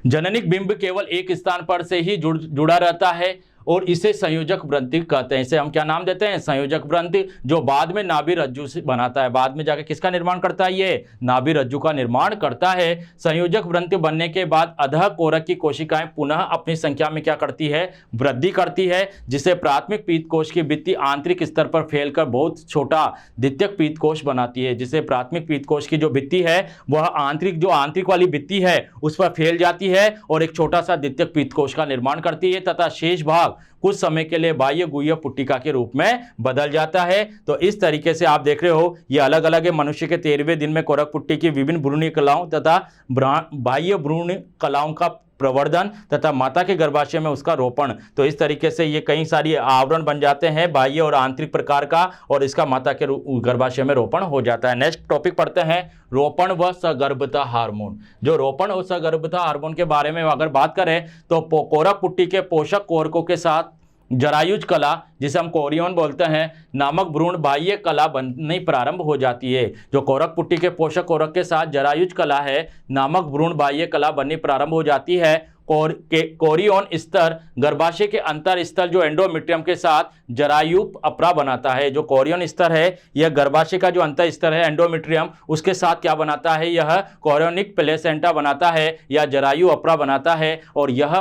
[SPEAKER 1] जननिक बिंब केवल एक स्थान पर से ही जुड़ा रहता है और इसे संयोजक ग्रंथि कहते हैं। इसे हम क्या नाम देते हैं, संयोजक ग्रंथि, जो बाद में नाभि रज्जु से बनाता है। बाद में जाके किसका निर्माण करता है, ये नाभि रज्जु का निर्माण करता है। संयोजक ग्रंथि बनने के बाद अधः कोरक की कोशिकाएं पुनः अपनी संख्या में क्या करती है, वृद्धि करती है, जिसे प्राथमिक पीत कोश की भित्ति आंतरिक स्तर पर फैलकर बहुत छोटा द्वितीयक पीत कोश बनाती है। जिसे प्राथमिक पीत कोश की जो भित्ति है वह आंतरिक वाली भित्ति है उस पर फैल जाती है और एक छोटा सा द्वितीयक पीत कोश का निर्माण करती है तथा शेष भाग कुछ समय के लिए बाह्य गुह्य पुट्टिका के रूप में बदल जाता है। तो इस तरीके से आप देख रहे हो ये अलग अलग है। मनुष्य के 13वें दिन में कोरक पुट्टी की विभिन्न भ्रूणीय कलाओं तथा बाह्य भ्रूण कलाओं का प्रवर्धन तथा माता के गर्भाशय में उसका रोपण। तो इस तरीके से ये कई सारी आवरण बन जाते हैं बाह्य और आंतरिक प्रकार का, और इसका माता के गर्भाशय में रोपण हो जाता है। नेक्स्ट टॉपिक पढ़ते हैं, रोपण व सगर्भता हार्मोन। जो रोपण और सगर्भता हार्मोन के बारे में अगर बात करें तो कोरक पुट्टी के पोषक कोरकों के साथ जरायुज कला, जिसे हम कोरियन बोलते हैं, नामक भ्रूण बाह्य कला बननी प्रारंभ हो जाती है। जो कोरक पुट्टी के पोषक कोरक के साथ जरायुज कला है नामक भ्रूण बाह्य कला बननी प्रारंभ हो जाती है। कोरियन स्तर गर्भाशय के अंतर स्थल जो एंडोमेट्रियम के साथ जरायु अपरा बनाता है। जो कोरियन स्तर है यह गर्भाशय का जो अंतर स्तर है एंडोमेट्रियम उसके साथ क्या बनाता है, यह कोरियोनिक प्लेसेंटा बनाता है या जरायु अपरा बनाता है। और यह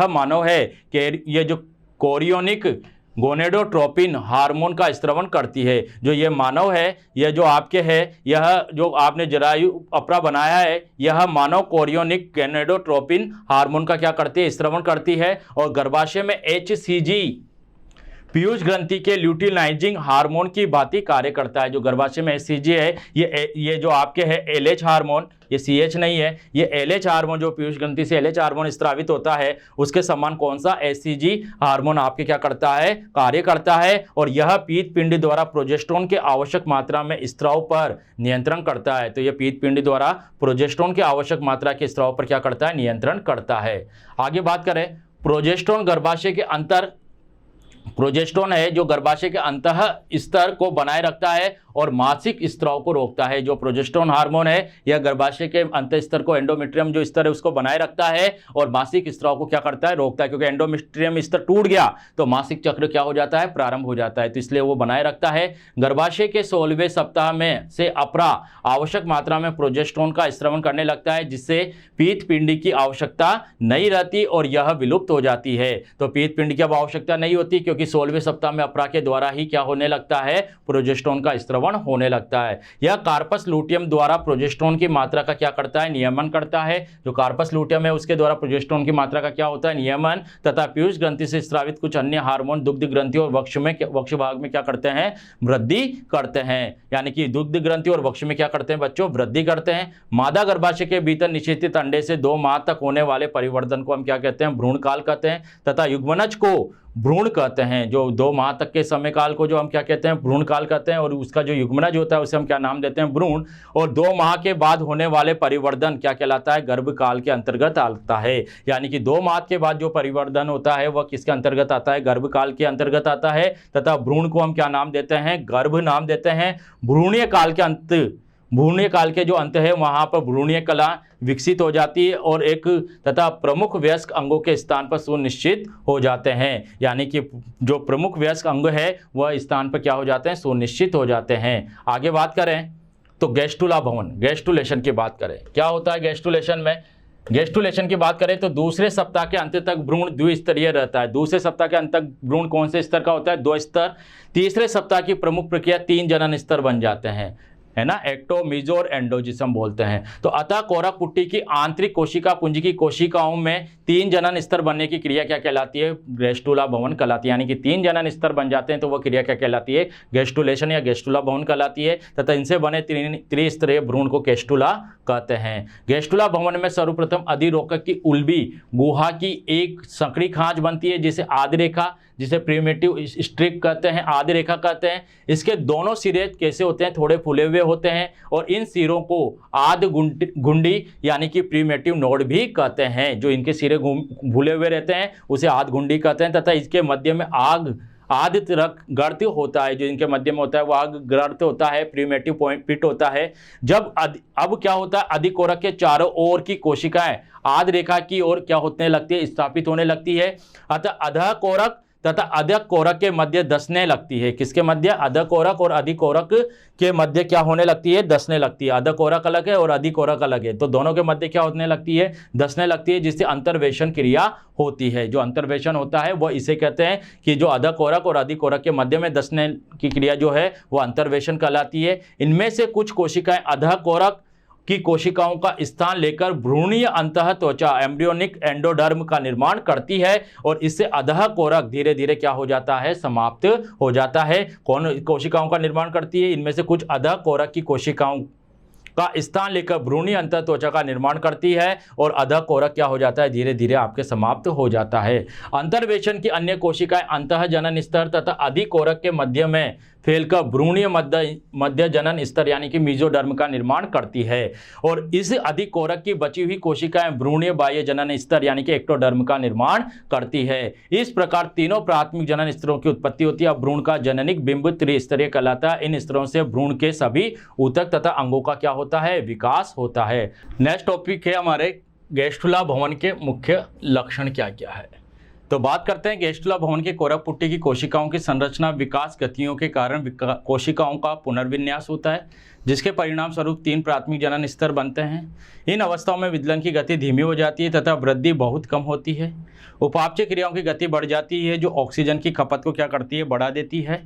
[SPEAKER 1] मानव है कि ये जो कोरियोनिक गोनेडोट्रोपिन हार्मोन का स्त्रवण करती है। जो ये मानव है, यह जो आपके है, यह जो आपने जरायु अपरा बनाया है, यह मानव कोरियोनिक गोनेडोट्रोपिन हार्मोन का क्या करती है, स्त्रवण करती है। और गर्भाशय में HCG पीयूष ग्रंथि के ल्यूटिनाइजिंग हार्मोन की भांति कार्य करता है। जो गर्भाशय में HCG है ये जो आपके है LH हार्मोन, ये CH नहीं है, ये LH हार्मोन जो पीयूष ग्रंथि से LH हार्मोन स्रावित होता है उसके समान कौन सा HCG हार्मोन आपके क्या करता है, कार्य करता है। और यह पीत पिंड द्वारा प्रोजेस्टेरोन के आवश्यक मात्रा में स्राव पर नियंत्रण करता है। तो यह पीत पिंड द्वारा प्रोजेस्टेरोन के आवश्यक मात्रा के स्राव पर क्या करता है, नियंत्रण करता है। आगे बात करें, प्रोजेस्टेरोन गर्भाशय के प्रोजेस्टेरोन है जो गर्भाशय के अंतः स्तर को बनाए रखता है और मासिक स्त्राव को रोकता है। जो प्रोजेस्टेरोन हार्मोन है यह गर्भाशय के अंत स्तर को, एंडोमेट्रियम जो स्तर है उसको बनाए रखता है और मासिक स्त्राव को क्या करता है, रोकता है। क्योंकि एंडोमेट्रियम स्तर टूट गया तो मासिक चक्र क्या हो जाता है, प्रारंभ हो जाता है, तो इसलिए वो बनाए रखता है। गर्भाशय के 16वें सप्ताह में से अपरा आवश्यक मात्रा में प्रोजेस्टेरोन का स्त्रवण करने लगता है, जिससे पीत पिंड की आवश्यकता नहीं रहती और यह विलुप्त हो जाती है। तो पीत पिंड की अब आवश्यकता नहीं होती क्योंकि 16वें सप्ताह में अपरा के द्वारा ही क्या होने लगता है, प्रोजेस्टेरोन का स्त्रवण होने लगता है। यह कार्पस लूटियम द्वारा प्रोजेस्टेरोन की मात्रा का क्या करता है, नियमन करता है। जो कार्पस लूटियम है उसके द्वारा प्रोजेस्टेरोन की मात्रा का क्या होता है, नियमन, तथा पीयूष ग्रंथि से स्रावित कुछ अन्य हार्मोन दुग्ध ग्रंथि और वक्ष भाग में क्या करते हैं, वृद्धि करते हैं। यानी कि दुग्ध ग्रंथि और वक्ष में क्या करते हैं बच्चों, वृद्धि करते हैं। मादा गर्भाशय के भीतर निषेचित अंडे से 2 माह तक होने वाले परिवर्तन को हम क्या कहते हैं, भ्रूण काल कहते हैं, तथा युग्मनज को भ्रूण कहते हैं। जो 2 माह तक के समय काल को जो हम क्या कहते हैं, भ्रूण काल कहते हैं, और उसका जो युग्मनज होता है उसे हम क्या नाम देते हैं, भ्रूण। और 2 माह के बाद होने वाले परिवर्तन क्या कहलाता है, गर्भ काल के अंतर्गत आता है। यानी कि 2 माह के बाद जो परिवर्तन होता है वह किसके अंतर्गत आता है, गर्भ काल के अंतर्गत आता है। तथा भ्रूण को हम क्या नाम देते हैं, गर्भ नाम देते हैं। भ्रूणीय काल के जो अंत है वहां पर भ्रूणीय कला विकसित हो जाती है और एक तथा प्रमुख वयस्क अंगों के स्थान पर सुनिश्चित हो जाते हैं। यानी कि जो प्रमुख वयस्क अंग है वह स्थान पर क्या हो जाते हैं, सुनिश्चित हो जाते हैं। आगे बात करें तो गैस्ट्रुला भवन, गैस्ट्रुलेशन की बात करें, क्या होता है गैस्ट्रुलेशन में। गेस्टुलेशन की बात करें तो दूसरे सप्ताह के अंत तक भ्रूण द्विस्तरीय रहता है। दूसरे सप्ताह के अंत तक भ्रूण कौन से स्तर का होता है? 2 स्तर। तीसरे सप्ताह की प्रमुख प्रक्रिया 3 जनन स्तर बन जाते हैं, है ना, एक्टो, मीजो और एंडो जिसे हम बोलते हैं। तो अतः कोरक पुट्टी की आंतरिक कोशिका पुंज की कोशिकाओं में 3 जनन स्तर बनने की क्रिया क्या कहलाती है? गेस्टुला भवन कहलाती है। यानी कि 3 जनन स्तर बन जाते हैं तो वह क्रिया क्या कहलाती है? गेस्टुलेशन या गेस्टुला भवन कहलाती है। तथा इनसे बने त्रिस्तरीय भ्रूण को गेस्टुला कहते हैं। गेस्टुला भवन में सर्वप्रथम अधिरोधक की उल्बी गुहा की एक संकरी खांच बनती है जिसे आदि रेखा, जिसे प्रिमिटिव स्ट्रिक कहते हैं, आदि रेखा कहते हैं। इसके दोनों सिरे कैसे होते हैं? थोड़े फूले हुए होते हैं और इन सिरों को आदि गुंडी यानी कि प्रिमिटिव नोड भी कहते हैं। जो इनके सिरे भूले हुए रहते हैं उसे आदि गुंडी कहते हैं। तथा इसके मध्य में आदितरक गर्त होता है। जो इनके मध्य में होता है वह गर्त होता है, प्रीमेटिव पिट होता है। जब अब क्या होता है? अधिकोरक के चारों ओर की कोशिकाएं आदि रेखा की ओर क्या होने लगती है? स्थापित होने लगती है। अतः अधकोरक तथा अधिकोरक के मध्य धंसने लगती है। किसके मध्य? अधकोरक और अधिकोरक के मध्य क्या होने लगती है? धंसने लगती है। अधकोरक अलग है और अधिकोरक अलग है, तो दोनों के मध्य क्या होने लगती है? धंसने लगती है, जिससे अंतर्वेशन क्रिया होती है। जो अंतर्वेशन होता है वह इसे कहते हैं कि जो अधकोरक और अधिकोरक के मध्य में धंसने की क्रिया जो है वह अंतर्वेशन कहलाती है। इनमें से कुछ कोशिकाएं अधकोरक की कोशिकाओं का स्थान लेकर भ्रूणीय अंतः त्वचा एम्ब्रियोनिक एंडोडर्म का निर्माण करती है और इससे अधकोरक धीरे धीरे क्या हो जाता है? समाप्त हो जाता है। कौन कोशिकाओं का निर्माण करती है? इनमें से कुछ अधकोरक की कोशिकाओं का स्थान लेकर भ्रूणीय अंतः त्वचा का निर्माण करती है और अधकोरक क्या हो जाता है? धीरे धीरे आपके समाप्त हो जाता है। अंतर्वेशन की अन्य कोशिकाएं अंतः जनन स्तर तथा अधिकोरक के मध्य में फैलकर भ्रूणीय मध्य जनन स्तर यानी कि मीजोडर्म का निर्माण करती है और इस अधिकोरक की बची हुई कोशिकाएं भ्रूणीय बाह्य जनन स्तर यानी कि एक्टोडर्म का निर्माण करती है। इस प्रकार तीनों प्राथमिक जनन स्तरों की उत्पत्ति होती है। अब भ्रूण का जननिक बिंब त्रिस्तरीय कहलाता है। इन स्तरों से भ्रूण के सभी ऊतक तथा अंगों का क्या होता है? विकास होता है। नेक्स्ट टॉपिक है हमारे गेस्टुला भवन के मुख्य लक्षण क्या क्या है। तो बात करते हैं गेस्टुला भवन के कोरक पुट्टी की कोशिकाओं की संरचना विकास गतियों के कारण कोशिकाओं का पुनर्विन्यास होता है, जिसके परिणाम स्वरूप 3 प्राथमिक जनन स्तर बनते हैं। इन अवस्थाओं में विदलन की गति धीमी हो जाती है तथा वृद्धि बहुत कम होती है। उपापचय क्रियाओं की गति बढ़ जाती है जो ऑक्सीजन की खपत को क्या करती है? बढ़ा देती है।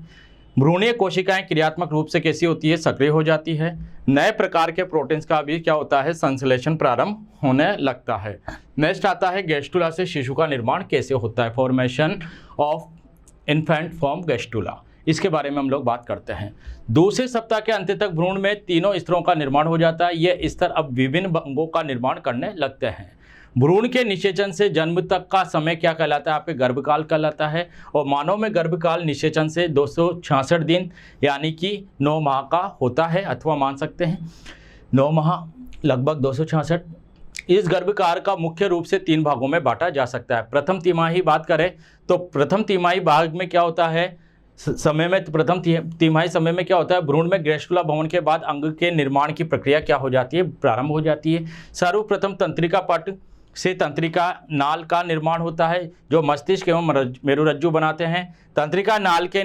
[SPEAKER 1] भ्रूणीय कोशिकाएं क्रियात्मक रूप से कैसी होती है? सक्रिय हो जाती है। नए प्रकार के प्रोटीन्स का भी क्या होता है? संश्लेषण प्रारंभ होने लगता है। नेक्स्ट आता है गेस्टुला से शिशु का निर्माण कैसे होता है। फॉर्मेशन ऑफ इन्फेंट फ्रॉम गेस्टुला, इसके बारे में हम लोग बात करते हैं। दूसरे सप्ताह के अंत तक भ्रूण में तीनों स्तरों का निर्माण हो जाता है। ये स्तर अब विभिन्न अंगों का निर्माण करने लगते हैं। भ्रूण के निषेचन से जन्म तक का समय क्या कहलाता है? आपके गर्भकाल कहलाता है। और मानव में गर्भकाल निषेचन से 266 दिन यानी कि 9 माह का होता है, अथवा मान सकते हैं 9 माह लगभग 266। इस गर्भकाल का मुख्य रूप से 3 भागों में बांटा जा सकता है। प्रथम तिमाही बात करें तो प्रथम तिमाही भाग में क्या होता है? समय में प्रथम तिमाही समय में क्या होता है? भ्रूण में गेस्टुला भवन के बाद अंग के निर्माण की प्रक्रिया क्या हो जाती है? प्रारंभ हो जाती है। सर्वप्रथम तंत्रिका पट से तंत्रिका नाल का निर्माण होता है जो मस्तिष्क एवं मेरुरज्जु बनाते हैं। तंत्रिका नाल के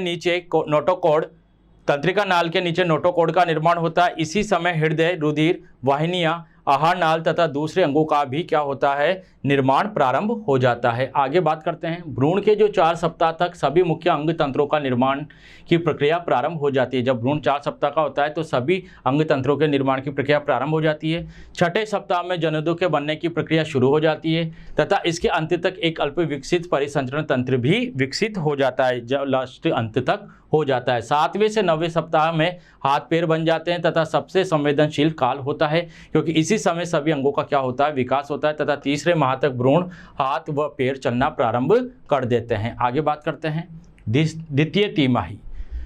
[SPEAKER 1] नीचे नोटोकॉर्ड का निर्माण होता है। इसी समय हृदय, रुधिर वाहिनियां, आहार नाल तथा दूसरे अंगों का भी क्या होता है? निर्माण प्रारंभ हो जाता है। आगे बात करते हैं। भ्रूण के जो 4 सप्ताह तक सभी मुख्य अंग तंत्रों का निर्माण की प्रक्रिया प्रारंभ हो जाती है। जब भ्रूण 4 सप्ताह का होता है तो सभी अंग तंत्रों के निर्माण की प्रक्रिया प्रारंभ हो जाती है। छठे सप्ताह में जननों के बनने की प्रक्रिया शुरू हो जाती है तथा इसके अंत तक एक अल्प विकसित परिसंचरण तंत्र भी विकसित हो जाता है, जब लास्ट अंत तक हो जाता है। 7वें से 9वें सप्ताह में हाथ पैर बन जाते हैं तथा सबसे संवेदनशील काल होता है क्योंकि इसी समय सभी अंगों का क्या होता है? विकास होता है तथा तीसरे माह तक भ्रूण हाथ व पैर चलना प्रारंभ कर देते हैं। आगे बात करते हैं द्वितीय तिमाही।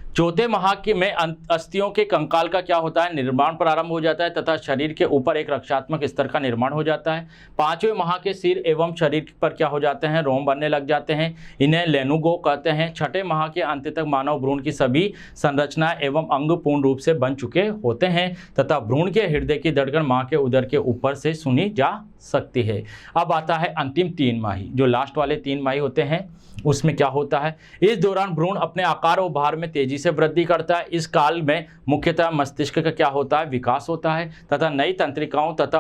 [SPEAKER 1] चौथे माह में अस्थियों के कंकाल का क्या होता है? निर्माण प्रारंभ हो जाता है तथा शरीर के ऊपर एक रक्षात्मक स्तर का निर्माण हो जाता है। 5वें माह के सिर एवं शरीर पर क्या हो जाते हैं? रोम बनने लग जाते हैं, इन्हें लेनुगो कहते हैं। 6ठे माह के अंत तक मानव भ्रूण की सभी संरचना एवं अंग पूर्ण रूप से बन चुके होते हैं तथा भ्रूण के हृदय की धड़कन मां के उदर के ऊपर से सुनी जा सकती है। अब आता है अंतिम 3 माही, जो लास्ट वाले 3 माही होते हैं, उसमें क्या होता है? इस दौरान भ्रूण अपने आकार और भार में तेजी से वृद्धि करता है। इस काल में मुख्यतः मस्तिष्क का क्या होता है? विकास होता है तथा नई तंत्रिकाओं तथा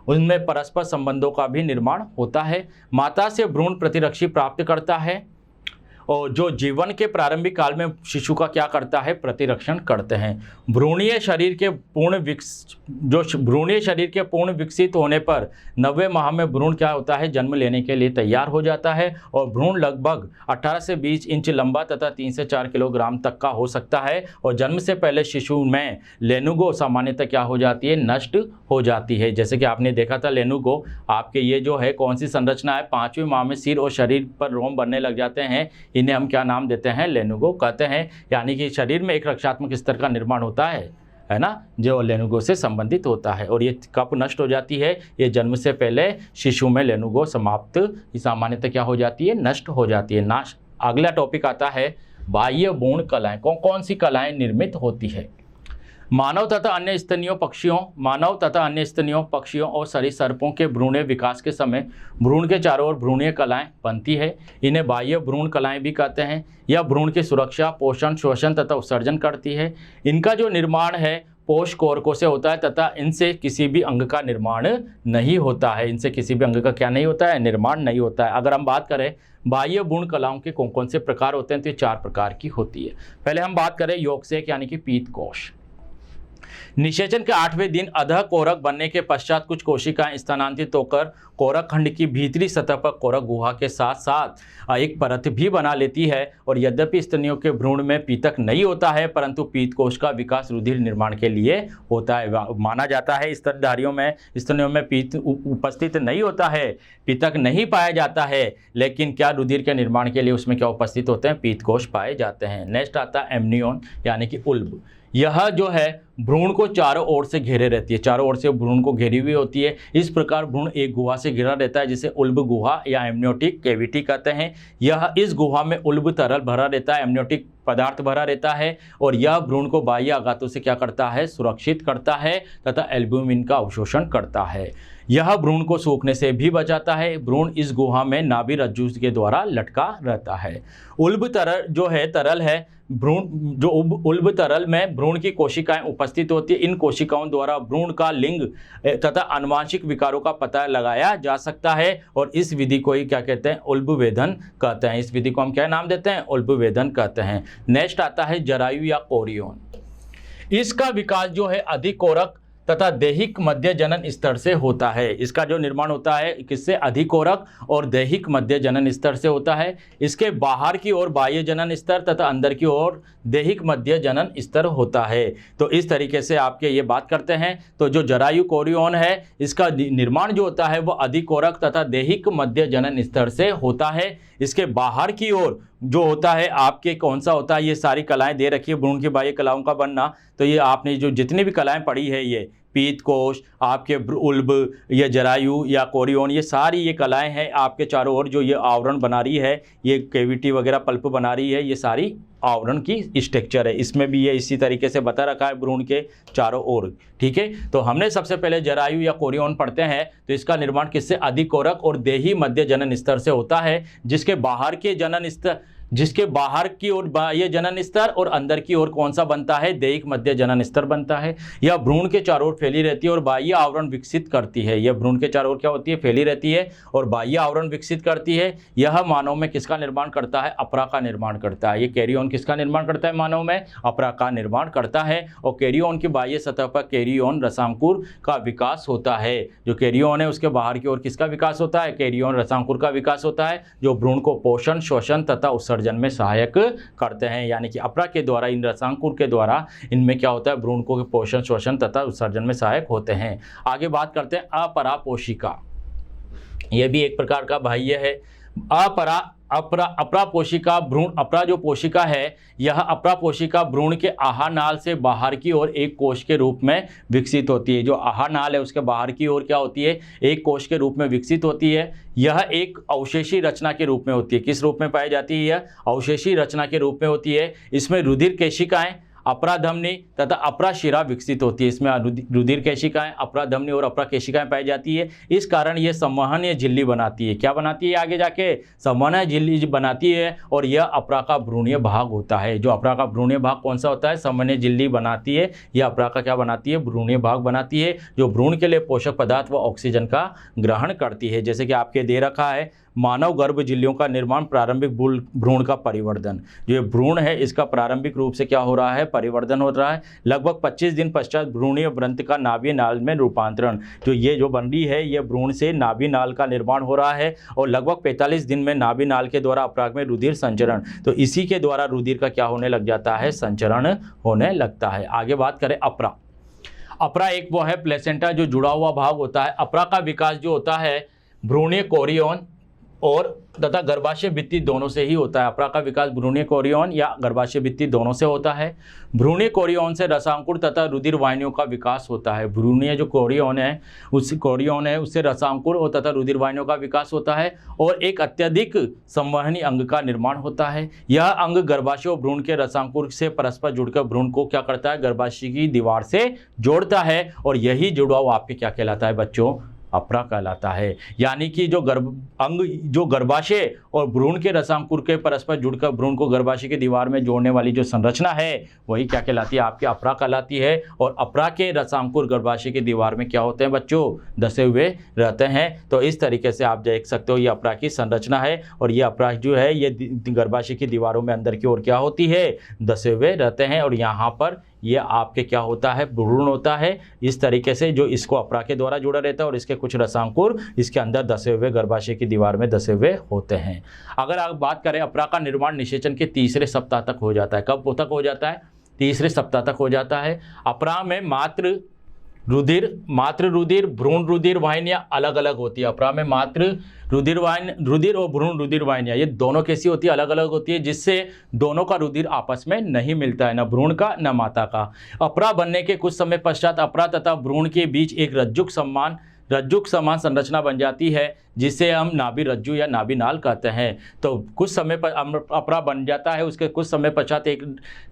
[SPEAKER 1] उनमें परस्पर संबंधों का भी निर्माण होता है। माता से भ्रूण प्रतिरक्षी प्राप्त करता है और जो जीवन के प्रारंभिक काल में शिशु का क्या करता है? प्रतिरक्षण करते हैं। भ्रूणीय शरीर के पूर्ण विकसित होने पर 90 माह में भ्रूण क्या होता है? जन्म लेने के लिए तैयार हो जाता है और भ्रूण लगभग 18 से 20 इंच लंबा तथा 3 से 4 किलोग्राम तक का हो सकता है। और जन्म से पहले शिशु में लेनुगो सामान्यतः क्या हो जाती है? नष्ट हो जाती है। जैसे कि आपने देखा था लेनुगो, आपके ये जो है कौन सी संरचना है? 5वें माह में सिर और शरीर पर रोम बनने लग जाते हैं, इन्हें हम क्या नाम देते हैं? लेनुगो कहते हैं। यानी कि शरीर में एक रक्षात्मक स्तर का निर्माण होता है ना, जो लेनुगो से संबंधित होता है। और ये कब नष्ट हो जाती है? ये जन्म से पहले शिशु में लेनुगो समाप्त सामान्यतः क्या हो जाती है? नष्ट हो जाती है, नाश। अगला टॉपिक आता है बाह्य भ्रूण कलाएं। कौन सी कलाएं निर्मित होती है? मानव तथा अन्य स्तनियों पक्षियों और सरीसृपों के भ्रूणीय विकास के समय भ्रूण के चारों ओर भ्रूणीय कलाएं बनती है। इन्हें बाह्य भ्रूण कलाएं भी कहते हैं। यह भ्रूण की सुरक्षा, पोषण, श्वसन तथा उत्सर्जन करती है। इनका जो निर्माण है पोष कोरकों से होता है तथा इनसे किसी भी अंग का निर्माण नहीं होता है। इनसे किसी भी अंग का क्या नहीं होता है? निर्माण नहीं होता है। अगर हम बात करें बाह्य भ्रूण कलाओं के कौन कौन से प्रकार होते हैं, तो ये 4 प्रकार की होती है। पहले हम बात करें योगसेक यानी कि पीत कोश। निषेचन के 8वें दिन अधः कोरक बनने के पश्चात कुछ कोशिकाएं स्थानांतरित होकर कोरक खंड की भीतरी सतह पर कोरक गुहा के साथ साथ एक परत भी बना लेती है। और यद्यपि स्तनियों के भ्रूण में पीतक नहीं होता है, परंतु पीतकोश का विकास रुधिर निर्माण के लिए होता है। माना जाता है स्तनधारियों में, स्तनियों में पीत उपस्थित नहीं होता है, पीतक नहीं पाया जाता है, लेकिन क्या रुधिर के निर्माण के लिए उसमें क्या उपस्थित होते हैं? पीतकोश पाए जाते हैं। नेक्स्ट आता है एम्नियोन यानी कि उल्ब। यह जो है भ्रूण को चारों ओर से घेरे रहती है, चारों ओर से भ्रूण को घेरी हुई होती है। इस प्रकार भ्रूण एक गुहा से घिरा रहता है जिसे उल्ब गुहा या एम्नियोटिक कैविटी कहते हैं। यह इस गुहा में उल्ब तरल भरा रहता है, एम्नियोटिक पदार्थ भरा रहता है और यह भ्रूण को बाह्य आघातों से क्या करता है? सुरक्षित करता है तथा एल्ब्यूमिन का अवशोषण करता है। यह भ्रूण को सूखने से भी बचाता है। भ्रूण इस गुहा में नाभि रज्जु के द्वारा लटका रहता है। उल्ब तरल जो है तरल है, भ्रूण जो उल्ब तरल में भ्रूण की कोशिकाएं उपस्थित होती है। इन कोशिकाओं द्वारा भ्रूण का लिंग तथा आनुवांशिक विकारों का पता लगाया जा सकता है और इस विधि को ही क्या कहते हैं? उल्बवेधन कहते हैं। इस विधि को हम क्या नाम देते हैं? उल्बवेधन कहते हैं। नेक्स्ट आता है जरायु या कोरियोन। इसका विकास जो है अधिक कोरक तथा दैहिक मध्य जनन स्तर से होता है। इसका जो निर्माण होता है किससे? अधिकोरक और दैहिक मध्य जनन स्तर से होता है। इसके बाहर की ओर बाह्य जनन स्तर तथा अंदर की ओर दैहिक मध्य जनन स्तर होता है। तो इस तरीके से आपके ये बात करते हैं। तो जो जरायु कोरियोन है, इसका निर्माण जो होता है वो अधिकोरक तथा दैहिक मध्य जनन स्तर से होता है। इसके बाहर की ओर जो होता है आपके कौन सा होता है? ये सारी कलाएं दे रखी है भ्रूण की बाह्य कलाओं का बनना। तो ये आपने जो जितनी भी कलाएं पढ़ी है, ये पीतकोश, आपके उल्ब, ये जरायु या कोरियोन, ये सारी ये कलाएं हैं आपके चारों ओर। जो ये आवरण बना रही है, ये कैविटी वगैरह पल्प बना रही है, ये सारी आवरण की स्ट्रक्चर है। इसमें भी ये इसी तरीके से बता रखा है भ्रूण के चारों ओर। ठीक है, तो हमने सबसे पहले जरायु या कोरियोन पढ़ते हैं। तो इसका निर्माण किससे? अधिकोरक और देही मध्य जनन स्तर से होता है, जिसके बाहर की ओर बाह्य जनन स्तर और अंदर की ओर कौन सा बनता है? दैहिक मध्य जनन स्तर बनता है। यह भ्रूण के चारों ओर फैली रहती है और बाह्य आवरण विकसित करती है। यह भ्रूण के चारों ओर क्या होती है? फैली रहती है और बाह्य आवरण विकसित करती है। यह मानव में किसका निर्माण करता है? अपरा का निर्माण करता है। ये कैरियोन किसका निर्माण करता है? मानव में अपरा का निर्माण करता है। और कैरियोन की बाह्य सतह पर कैरियोन रसांकुर का विकास होता है। जो कैरियोन है उसके बाहर की ओर किसका विकास होता है? कैरियोन रसांकुर का विकास होता है, जो भ्रूण को पोषण, श्वसन तथा उत्सर्जन में सहायक करते हैं। यानी कि अपरा के द्वारा, इन रसांकुर के द्वारा इनमें क्या होता है? भ्रूण को पोषण, श्वसन तथा उत्सर्जन में सहायक होते हैं। आगे बात करते हैं अपरा पोशिका। यह भी एक प्रकार का बाह्य है। अपरा पोशिका भ्रूण, अपरा जो पोशिका है, यह अपरा पोशिका भ्रूण के आहार नाल से बाहर की ओर एक कोश के रूप में विकसित होती है। जो आहार नाल है उसके बाहर की ओर क्या होती है? एक कोश के रूप में विकसित होती है। यह एक अवशेषी रचना के रूप में होती है। किस रूप में पाई जाती है? यह अवशेषी रचना के रूप में होती है। इसमें रुधिर केशिकाएं अपरा धमनी तथा अपरा शिरा विकसित होती है। इसमें रुधिर केशिकाएं, अपरा धमनी और अपरा केशिकाएं पाई जाती है। इस कारण ये संवहनीय झिल्ली बनाती है। क्या बनाती है? आगे जाके संवहनीय झिल्ली बनाती है और यह अपरा का भ्रूणीय भाग होता है। जो अपरा का भ्रूणीय भाग कौन सा होता है? संवहनीय झिल्ली बनाती है। यह अपरा का क्या बनाती है? भ्रूणीय भाग बनाती है, जो भ्रूण के लिए पोषक पदार्थ व ऑक्सीजन का ग्रहण करती है। जैसे कि आपके दे रखा है, मानव गर्भ झिल्लियों का निर्माण, प्रारंभिक भ्रूण का परिवर्धन। जो ये भ्रूण है इसका प्रारंभिक रूप से क्या हो रहा है? परिवर्धन हो रहा है। लगभग 25 दिन पश्चात भ्रूणीय ग्रंथि का नाभीय नाल में रूपांतरण। तो ये जो बन रही है ये भ्रूण से नाभीय नाल का निर्माण हो रहा है और लगभग 45 दिन में नाभीय नाल के द्वारा अपराग में रुधिर संचरण। तो इसी के द्वारा रुधिर का क्या होने लग जाता है? संचरण होने लगता है। आगे बात करें अपरा। अपरा एक वो है प्लेसेंटा जो जुड़ा हुआ भाग होता है। अपरा का विकास जो होता है भ्रूणीय कोरियन और तथा गर्भाशय भित्ति दोनों से ही होता है। अपरा का विकास भ्रूणीय कोरियन या गर्भाशय भित्ति दोनों से होता है। भ्रूणीय कोरियन से रसांकुर तथा रुधिर वाहिनियों का विकास होता है। भ्रूणीय जो कोरियन है उससे रसांकुर और तथा रुधिर वाहिनियों का विकास होता है और एक अत्यधिक संवहनी अंग का निर्माण होता है। यह अंग गर्भाशय और भ्रूण के रसांकुर से परस्पर जुड़कर भ्रूण को क्या करता है? गर्भाशय की दीवार से जोड़ता है और यही जुड़ाव आपके क्या कहलाता है बच्चों? अपरा कहलाता है। यानी कि जो गर्भाशय और भ्रूण के रसांकुर के परस्पर जुड़कर भ्रूण को गर्भाशय की दीवार में जोड़ने वाली जो संरचना है वही क्या कहलाती है? आपकी अपरा कहलाती है। और अपरा के रसांकुर गर्भाशय की दीवार में क्या होते हैं बच्चों? धसे हुए रहते हैं। तो इस तरीके से आप देख सकते हो ये अपरा की संरचना है और ये अपरा जो है ये गर्भाशय की दीवारों में अंदर की ओर क्या होती है? धसे हुए रहते हैं और यहाँ पर ये आपके क्या होता है? भ्रूण होता है। इस तरीके से जो इसको अपरा के द्वारा जुड़ा रहता है और इसके कुछ रसांकुर इसके अंदर धसे हुए गर्भाशय की दीवार में धसे हुए होते हैं। अगर आप बात करें, अपरा का निर्माण निषेचन के तीसरे सप्ताह तक हो जाता है। कब तक हो जाता है? तीसरे सप्ताह तक हो जाता है। अपरा में मातृ रुधिर भ्रूण रुधिर वाहिनियां अलग अलग होती है। अपरा में मातृ रुधिर और भ्रूण रुधिर वाहिनियां ये दोनों कैसी होती है? अलग अलग होती है, जिससे दोनों का रुधिर आपस में नहीं मिलता है, न भ्रूण का न माता का। अपरा बनने के कुछ समय पश्चात अपरा तथा भ्रूण के बीच एक रज्जुक समान संरचना बन जाती है, जिसे हम नाभि रज्जु या नाभि नाल कहते हैं। तो कुछ समय पर अपरा बन जाता है, उसके कुछ समय पश्चात एक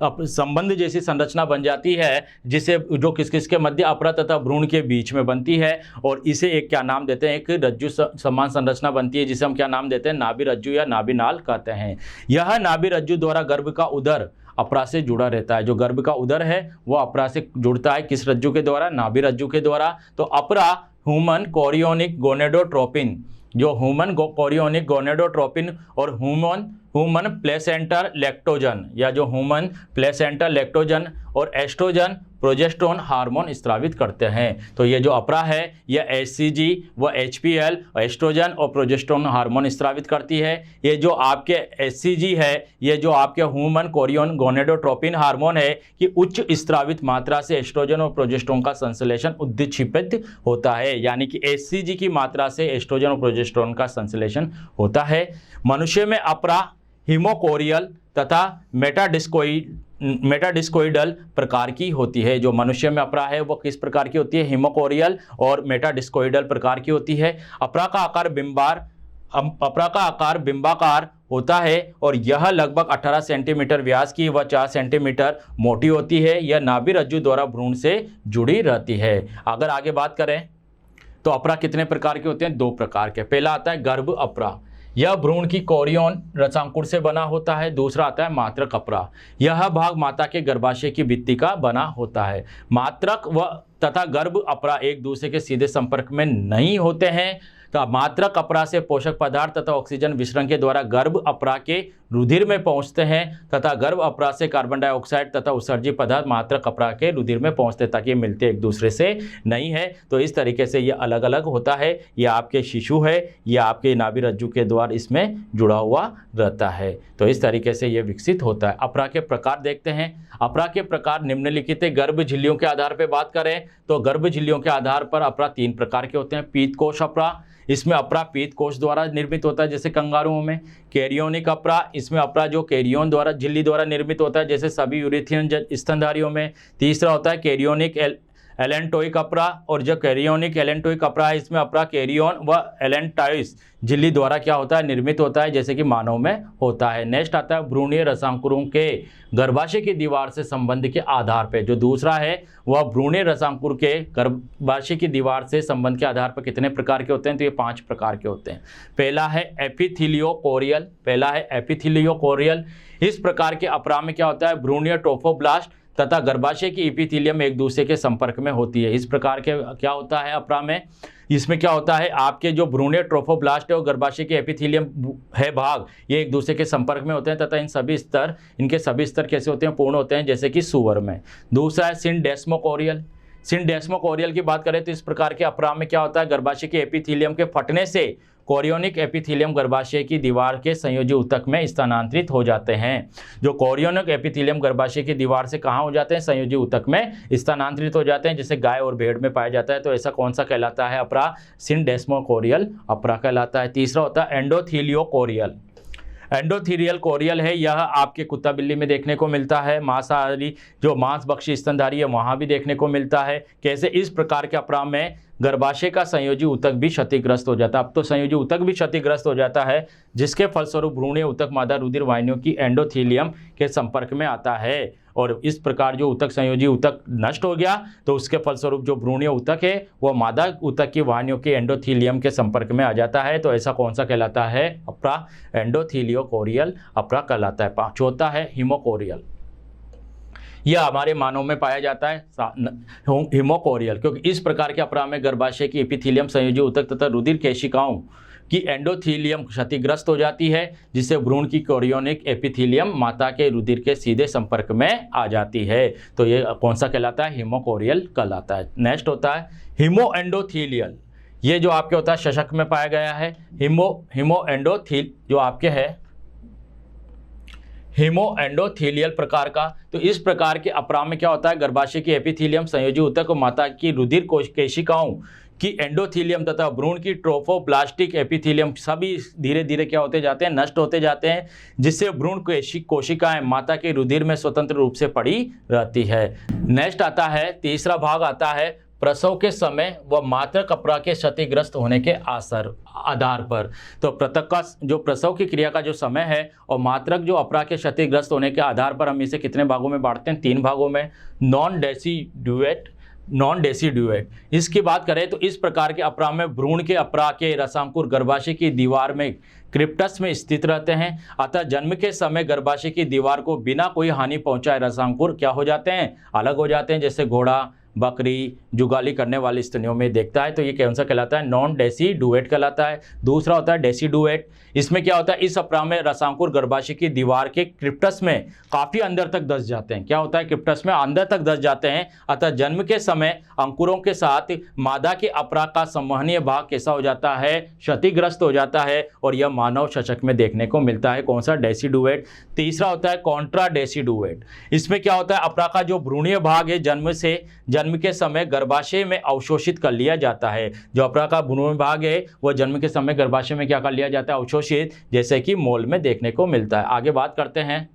[SPEAKER 1] संबंध जैसी संरचना बन जाती है, जिसे जो किसके मध्य? अपरा तथा भ्रूण के बीच में बनती है और इसे एक क्या नाम देते हैं? एक रज्जु समान संरचना बनती है, जिसे हम क्या नाम देते हैं? नाभि रज्जु या नाभि नाल कहते हैं। यह नाभि रज्जु द्वारा गर्भ का उदर अपरा से जुड़ा रहता है। जो गर्भ का उदर है वो अपरा से जुड़ता है। किस रज्जु के द्वारा? नाभि रज्जु के द्वारा। तो अपरा ह्यूमन कोरियोनिक गोनेडोट्रोपिन, जो ह्यूमन कोरियोनिक गोनेडोट्रोपिन और ह्यूमन प्लेसेंटर लैक्टोजन या जो ह्यूमन प्लेसेंटर लैक्टोजन और एस्ट्रोजन प्रोजेस्टेरोन हार्मोन स्रावित करते हैं। तो ये जो अपरा है यह HCG व HPL एस्ट्रोजन और प्रोजेस्टेरोन हार्मोन स्रावित करती है। ये जो आपके HCG है ये जो आपके ह्यूमन कोरियन गोनेडोट्रोपिन हार्मोन है कि उच्च स्रावित मात्रा से एस्ट्रोजन और प्रोजेस्टेरोन का संश्लेषण उद्दीपित होता है। यानी कि HCG की मात्रा से एस्ट्रोजन और प्रोजेस्टेरोन का संश्लेषण होता है। मनुष्य में अपरा हिमोकोरियल तथा मेटाडिस्कोइडल प्रकार की होती है। जो मनुष्य में अपरा है वो किस प्रकार की होती है? हिमोकोरियल और मेटाडिस्कोइडल प्रकार की होती है। अपरा का आकार बिंबाकार होता है और यह लगभग 18 सेंटीमीटर व्यास की व 4 सेंटीमीटर मोटी होती है। यह नाभि रज्जु द्वारा भ्रूण से जुड़ी रहती है। अगर आगे बात करें तो अपरा कितने प्रकार के होते हैं? 2 प्रकार के। पहला आता है गर्भ अपरा, यह भ्रूण की कोरियन रसांकुर से बना होता है। दूसरा आता है मात्रक अपरा, यह भाग माता के गर्भाशय की भित्ति का बना होता है। मात्रक व तथा गर्भ अपरा एक दूसरे के सीधे संपर्क में नहीं होते हैं। तो मात्रक अपरा से पोषक पदार्थ तथा ऑक्सीजन विसरण के द्वारा गर्भ अपरा के रुधिर में पहुंचते हैं तथा गर्भ अपरा से कार्बन डाइऑक्साइड तथा उत्सर्जित पदार्थ मात्रक अपरा के रुधिर में पहुंचते, ताकि ये मिलते एक दूसरे से नहीं है। तो इस तरीके से ये अलग अलग होता है। ये आपके शिशु है, ये आपके नाभि रज्जु के द्वारा इसमें जुड़ा हुआ रहता है। तो इस तरीके से ये विकसित होता है। अपरा के प्रकार देखते हैं। अपरा के प्रकार निम्नलिखित है। गर्भ झिल्लियों के आधार पर बात करें तो गर्भ झिल्लियों के आधार पर अपरा 3 प्रकार के होते हैं। पीत कोश अपरा, इसमें अपरा पीत कोश द्वारा निर्मित होता है जैसे कंगारुओं में। कैरियोनिक अपरा, इसमें अपरा जो कैरियोन द्वारा झिल्ली द्वारा निर्मित होता है जैसे सभी यूरेथियन स्तनधारियों में। तीसरा होता है कैरियोनिक एलेंटोइक अपरा, और जो कैरियोनिक एलेंटोइक अपरा है इसमें अपरा कैरियोन व एलेंटाइस झिल्ली द्वारा क्या होता है, निर्मित होता है, जैसे कि मानव में होता है। नेक्स्ट आता है भ्रूणीय रसांकुरों के गर्भाशय की दीवार से संबंध के आधार पर। जो दूसरा है वह भ्रूणीय रसांकुर के गर्भाशय की दीवार से संबंध के आधार पर कितने प्रकार के होते हैं, तो ये 5 प्रकार के होते हैं। पहला है एपिथेलियोकोरियल, पहला है एपिथेलियोकोरियल। इस प्रकार के अपरा में क्या होता है, भ्रूणीय ट्रोफोब्लास्ट तथा गर्भाशय की एपिथेलियम एक दूसरे के संपर्क में होती है। इस प्रकार के क्या होता है अपरा में, इसमें क्या होता है, आपके जो भ्रूणीय ट्रोफोब्लास्ट है और गर्भाशय के एपिथेलियम है भाग, ये एक दूसरे के संपर्क में होते हैं तथा इनके सभी स्तर कैसे होते हैं, पूर्ण होते हैं, जैसे कि सूअर में। दूसरा है सिंडेस्मोकोरियल। सिंडेस्मोकोरियल की बात करें तो इस प्रकार के अपरा में क्या होता है, गर्भाशय के एपिथेलियम के फटने से कोरियोनिक एपिथेलियम गर्भाशय की दीवार के संयोजी ऊतक में स्थानांतरित हो जाते हैं। जो कोरियोनिक एपिथेलियम गर्भाशय की दीवार से कहाँ हो जाते हैं, संयोजी ऊतक में स्थानांतरित हो जाते हैं, जैसे गाय और भेड़ में पाया जाता है। तो ऐसा कौन सा कहलाता है अपरा, सिंडेस्मोकोरियल अपरा कहलाता है। तीसरा होता है एंडोथीलियोकोरियल। एंडोथीलियल कोरियल है, यह आपके कुत्ता बिल्ली में देखने को मिलता है। मांसाहारी जो मांसभक्षी स्तनधारी है वहाँ भी देखने को मिलता है। कैसे, इस प्रकार के अपरा में गर्भाशय का संयोजी ऊतक भी क्षतिग्रस्त हो जाता है। अब तो संयोजी ऊतक भी क्षतिग्रस्त हो जाता है, जिसके फलस्वरूप भ्रूणीय ऊतक मादा रुधिर वाहिनियों की एंडोथीलियम के संपर्क में आता है, और इस प्रकार जो ऊतक संयोजी ऊतक नष्ट हो गया तो उसके फलस्वरूप जो भ्रूणीय ऊतक है वह मादा ऊतक की वाहिनियों के एंडोथीलियम के संपर्क में आ जाता है। तो ऐसा कौन सा कहलाता है अपरा, एंडोथीलियोकोरियल अपरा कहलाता है। चौथा है हीमोकोरियल। यह हमारे मानव में पाया जाता है हीमोकोरियल, क्योंकि इस प्रकार के अपरा में गर्भाशय की एपिथेलियम संयोजी ऊतक तथा रुधिर केशिकाओं की एंडोथीलियम क्षतिग्रस्त हो जाती है, जिससे भ्रूण की कोरियोनिक एपिथेलियम माता के रुधिर के सीधे संपर्क में आ जाती है। तो ये कौन सा कहलाता है, हीमोकोरियल कहलाता है। नेक्स्ट होता है हीमोएंडोथीलियल। ये जो आपके होता है शशक में पाया गया है। हीमोएंडोथील जो आपके है हीमोएंडोथीलियल प्रकार का। तो इस प्रकार के अपरा में क्या होता है, गर्भाशय की एपिथेलियम संयोजी ऊतक और माता की रुधिर केशिकाओं की एंडोथीलियम तथा भ्रूण की ट्रोफोब्लास्टिक एपिथेलियम सभी धीरे धीरे क्या होते जाते हैं, नष्ट होते जाते हैं, जिससे भ्रूण कोशिकाएं माता के रुधिर में स्वतंत्र रूप से पड़ी रहती है। नेक्स्ट आता है, तीसरा भाग आता है प्रसव के समय व मातृक अपरा के क्षतिग्रस्त होने के आधार पर। तो प्रतक का जो प्रसव की क्रिया का जो समय है और मातृक जो अपरा के क्षतिग्रस्त होने के आधार पर हम इसे कितने भागों में बांटते हैं, 3 भागों में। नॉन डेसिड्यूएट इसकी बात करें तो इस प्रकार के अपरा में भ्रूण के अपरा के रसांकुर गर्भाशय की दीवार में क्रिप्टस में स्थित रहते हैं, अतः जन्म के समय गर्भाशय की दीवार को बिना कोई हानि पहुंचाए रसांकुर क्या हो जाते हैं, अलग हो जाते हैं, जैसे घोड़ा, बकरी, जुगाली करने वाली स्तनियों में देखता है। तो ये कौन सा कहलाता है, नॉन डेसिडुएट कहलाता है। दूसरा होता है डेसिडुएट। इसमें क्या होता है, इस अपरा में रसांकुर गर्भाशय की दीवार के क्रिप्टस में काफी अंदर तक धंस जाते हैं। क्या होता है, क्रिप्टस में अंदर तक धंस जाते हैं, अतः जन्म के समय अंकुरों के साथ मादा के अपरा का संवहनीय भाग कैसा हो जाता है, क्षतिग्रस्त हो जाता है, और यह मानव शशक में देखने को मिलता है। कौन सा, डेसिडुएट। तीसरा होता है कॉन्ट्रा डेसिडुएट। इसमें क्या होता है, अपरा का जो भ्रूणीय भाग है जन्म के समय गर्भाशय में अवशोषित कर लिया जाता है। जो अपरा का भ्रूण भाग है वह जन्म के समय गर्भाशय में क्या कर लिया जाता है, अवशोषित, जैसे कि मोल में देखने को मिलता है। आगे बात करते हैं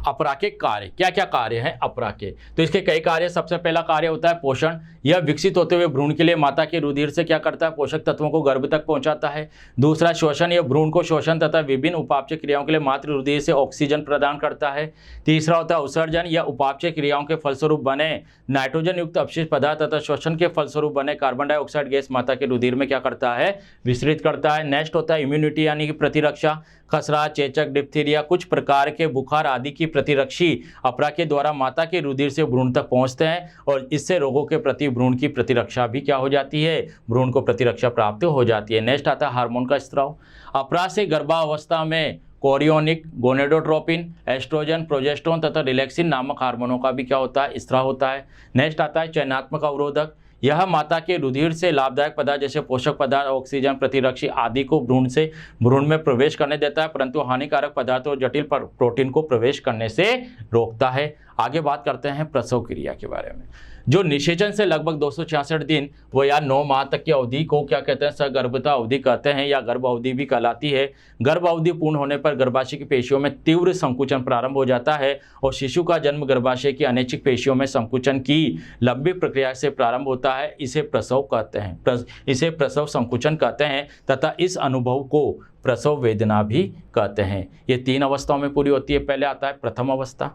[SPEAKER 1] अपरा के कार्य, क्या क्या कार्य हैं अपरा के। तो इसके कई कार्य। सबसे पहला कार्य होता है पोषण। यह विकसित होते हुए भ्रूण के लिए माता के रुधिर से क्या करता है, पोषक तत्वों को गर्भ तक पहुंचाता है। दूसरा शोषण, यह भ्रूण को शोषण तथा विभिन्न उपापचय क्रियाओं के लिए मातृ रुधिर से ऑक्सीजन प्रदान करता है। तीसरा होता है उत्सर्जन, यह उपापचय क्रियाओं के फलस्वरूप बने नाइट्रोजन युक्त अपशिष्ट पदार्थ तथा शोषण के फलस्वरूप बने कार्बन डाइऑक्साइड गैस माता के रुधिर में क्या करता है, विसरित करता है। नेक्स्ट होता है इम्यूनिटी यानी कि प्रतिरक्षा। खसरा, चेचक, डिप्थीरिया, कुछ प्रकार के बुखार आदि की प्रतिरक्षी अपरा के द्वारा माता के रुधिर से भ्रूण तक पहुंचते हैं, और इससे रोगों के प्रति भ्रूण की प्रतिरक्षा भी क्या हो जाती है, भ्रूण को प्रतिरक्षा प्राप्त हो जाती है। नेक्स्ट आता है हार्मोन का स्त्राव। अपरा से गर्भावस्था में कोरियोनिक, गोनेडोट्रोपिन, एस्ट्रोजन, प्रोजेस्टेरोन तथा रिलैक्सिन नामक हार्मोनों का भी क्या होता है, स्त्राव होता है। नेक्स्ट आता है चयनात्मक अवरोधक। यह माता के रुधिर से लाभदायक पदार्थ जैसे पोषक पदार्थ, ऑक्सीजन, प्रतिरक्षी आदि को भ्रूण में प्रवेश करने देता है, परंतु हानिकारक पदार्थों और जटिल प्रोटीन को प्रवेश करने से रोकता है। आगे बात करते हैं प्रसव क्रिया के बारे में। जो निषेचन से लगभग 266 दिन व या 9 माह तक की अवधि को क्या कहते हैं, सगर्भता अवधि कहते हैं या गर्भ अवधि भी कहलाती है। गर्भ अवधि पूर्ण होने पर गर्भाशय की पेशियों में तीव्र संकुचन प्रारंभ हो जाता है और शिशु का जन्म गर्भाशय की अनैच्छिक पेशियों में संकुचन की लंबी प्रक्रिया से प्रारंभ होता है। इसे प्रसव कहते हैं, इसे प्रसव संकुचन कहते हैं तथा इस अनुभव को प्रसव वेदना भी कहते हैं। ये 3 अवस्थाओं में पूरी होती है। पहले आता है प्रथम अवस्था।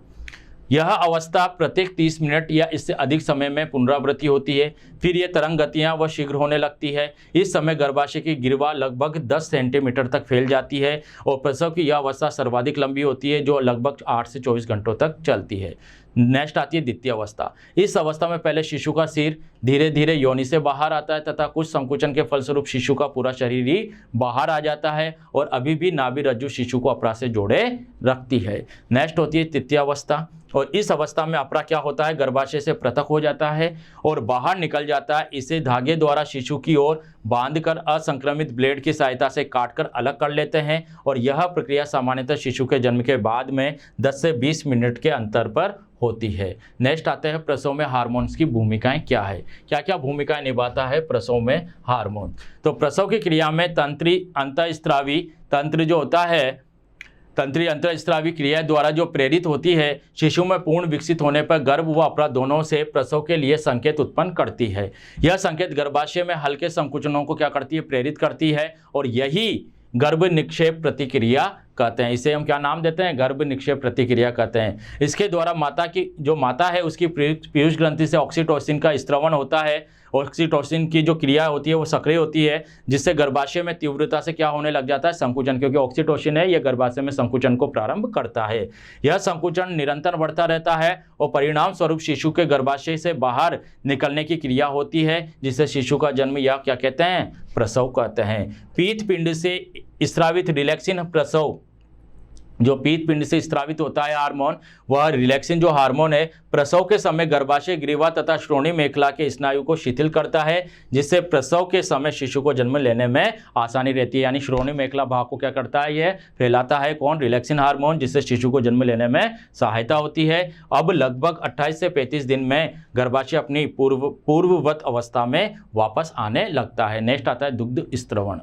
[SPEAKER 1] यह अवस्था प्रत्येक 30 मिनट या इससे अधिक समय में पुनरावृत्ति होती है। फिर ये तरंग गतियाँ व शीघ्र होने लगती है। इस समय गर्भाशय की गिरवा लगभग 10 सेंटीमीटर तक फैल जाती है और प्रसव की यह अवस्था सर्वाधिक लंबी होती है जो लगभग 8 से 24 घंटों तक चलती है। नेक्स्ट आती है द्वितीय अवस्था। इस अवस्था में पहले शिशु का सिर धीरे धीरे योनि से बाहर आता है तथा कुछ संकुचन के फलस्वरूप शिशु का पूरा शरीर ही बाहर आ जाता है और अभी भी नाभि रज्जु शिशु को अपरा से जोड़े रखती है। नेक्स्ट होती है तृतीय अवस्था और इस अवस्था में अपरा क्या होता है, गर्भाशय से पृथक हो जाता है और बाहर निकल जाता है। इसे धागे द्वारा शिशु की ओर बांधकर असंक्रमित ब्लेड की सहायता से काटकर अलग कर लेते हैं और यह प्रक्रिया सामान्यतः शिशु के जन्म के बाद में 10 से 20 मिनट के अंतर पर होती है। नेक्स्ट आते हैं प्रसव में हार्मोन्स की भूमिकाएं क्या है, क्या क्या भूमिकाएं निभाता है प्रसव में हार्मोन। तो प्रसव की क्रिया में तंत्री अंतःस्रावी तंत्र जो होता है, तंत्री अंतःस्रावी क्रिया द्वारा जो प्रेरित होती है, शिशु में पूर्ण विकसित होने पर गर्भ व अपरा दोनों से प्रसव के लिए संकेत उत्पन्न करती है। यह संकेत गर्भाशय में हल्के संकुचनों को क्या करती है, प्रेरित करती है और यही गर्भ निक्षेप प्रतिक्रिया कहते हैं। इसे हम क्या नाम देते हैं, गर्भ निक्षेप प्रतिक्रिया कहते हैं। इसके द्वारा माता की जो माता है उसकी पीयूष ग्रंथि से ऑक्सीटोसिन का स्त्रवण होता है। ऑक्सीटोसिन की जो क्रिया होती है वो सक्रिय होती है जिससे गर्भाशय में तीव्रता से क्या होने लग जाता है, संकुचन, क्योंकि ऑक्सीटोसिन है यह गर्भाशय में संकुचन को प्रारंभ करता है। यह संकुचन निरंतर बढ़ता रहता है और परिणाम स्वरूप शिशु के गर्भाशय से बाहर निकलने की क्रिया होती है जिससे शिशु का जन्म या क्या कहते हैं, प्रसव कहते हैं। पीत पिंड से स्रावित रिलैक्सिन प्रसव, जो पीत पिंड से स्रावित होता है हार्मोन, वह रिलैक्सिन जो हार्मोन है प्रसव के समय गर्भाशय ग्रीवा तथा श्रोणि मेखला के स्नायु को शिथिल करता है जिससे प्रसव के समय शिशु को जन्म लेने में आसानी रहती है। यानी श्रोणि मेखला भाग को क्या करता है, यह फैलाता है कौन, रिलैक्सिन हार्मोन, जिससे शिशु को जन्म लेने में सहायता होती है। अब लगभग 28 से 35 दिन में गर्भाशय अपनी पूर्ववत अवस्था में वापस आने लगता है। नेक्स्ट आता है दुग्ध स्त्रवण,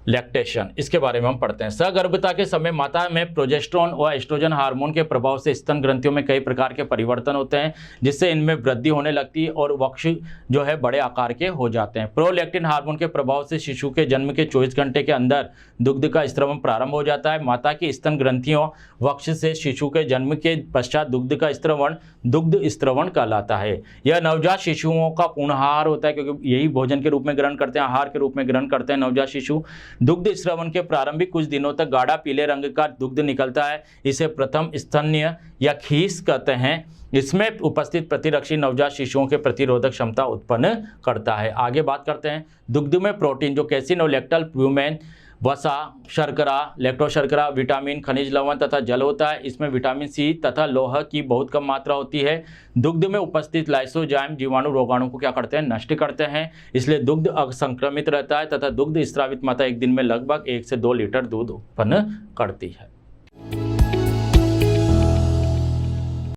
[SPEAKER 1] लैक्टेशन। इसके बारे में हम पढ़ते हैं। सगर्भता के समय माता में प्रोजेस्टेरोन व एस्ट्रोजन हार्मोन के प्रभाव से स्तन ग्रंथियों में कई प्रकार के परिवर्तन होते हैं जिससे इनमें वृद्धि होने लगती है और वक्ष जो है बड़े आकार के हो जाते हैं। प्रोलैक्टिन हार्मोन के प्रभाव से शिशु के जन्म के 24 घंटे के अंदर दुग्ध का स्त्रवण प्रारंभ हो जाता है। माता की स्तन ग्रंथियों वक्ष से शिशु के जन्म के पश्चात दुग्ध का स्त्रवण दुग्ध स्त्रवण कहलाता है। यह नवजात शिशुओं का पूर्ण आहार होता है क्योंकि यही भोजन के रूप में ग्रहण करते हैं, आहार के रूप में ग्रहण करते हैं नवजात शिशु। दुग्ध स्रवण के प्रारंभिक कुछ दिनों तक गाढ़ा पीले रंग का दुग्ध निकलता है। इसे प्रथम स्तन्य या खीस कहते हैं। इसमें उपस्थित प्रतिरक्षी नवजात शिशुओं के प्रतिरोधक क्षमता उत्पन्न करता है। आगे बात करते हैं दुग्ध में प्रोटीन जो कैसिन और लैक्टल प्यूमेन, वसा, शर्करा, लैक्टोशर्करा, विटामिन, खनिज लवण तथा जल होता है। इसमें विटामिन सी तथा लोह की बहुत कम मात्रा होती है। दुग्ध में उपस्थित लाइसोजाइम जीवाणु रोगाणु को क्या करते हैं, नष्ट करते हैं। इसलिए दुग्ध असंक्रमित रहता है तथा दुग्ध स्रावित माता एक दिन में लगभग 1 से 2 लीटर दूध उत्पन्न करती है।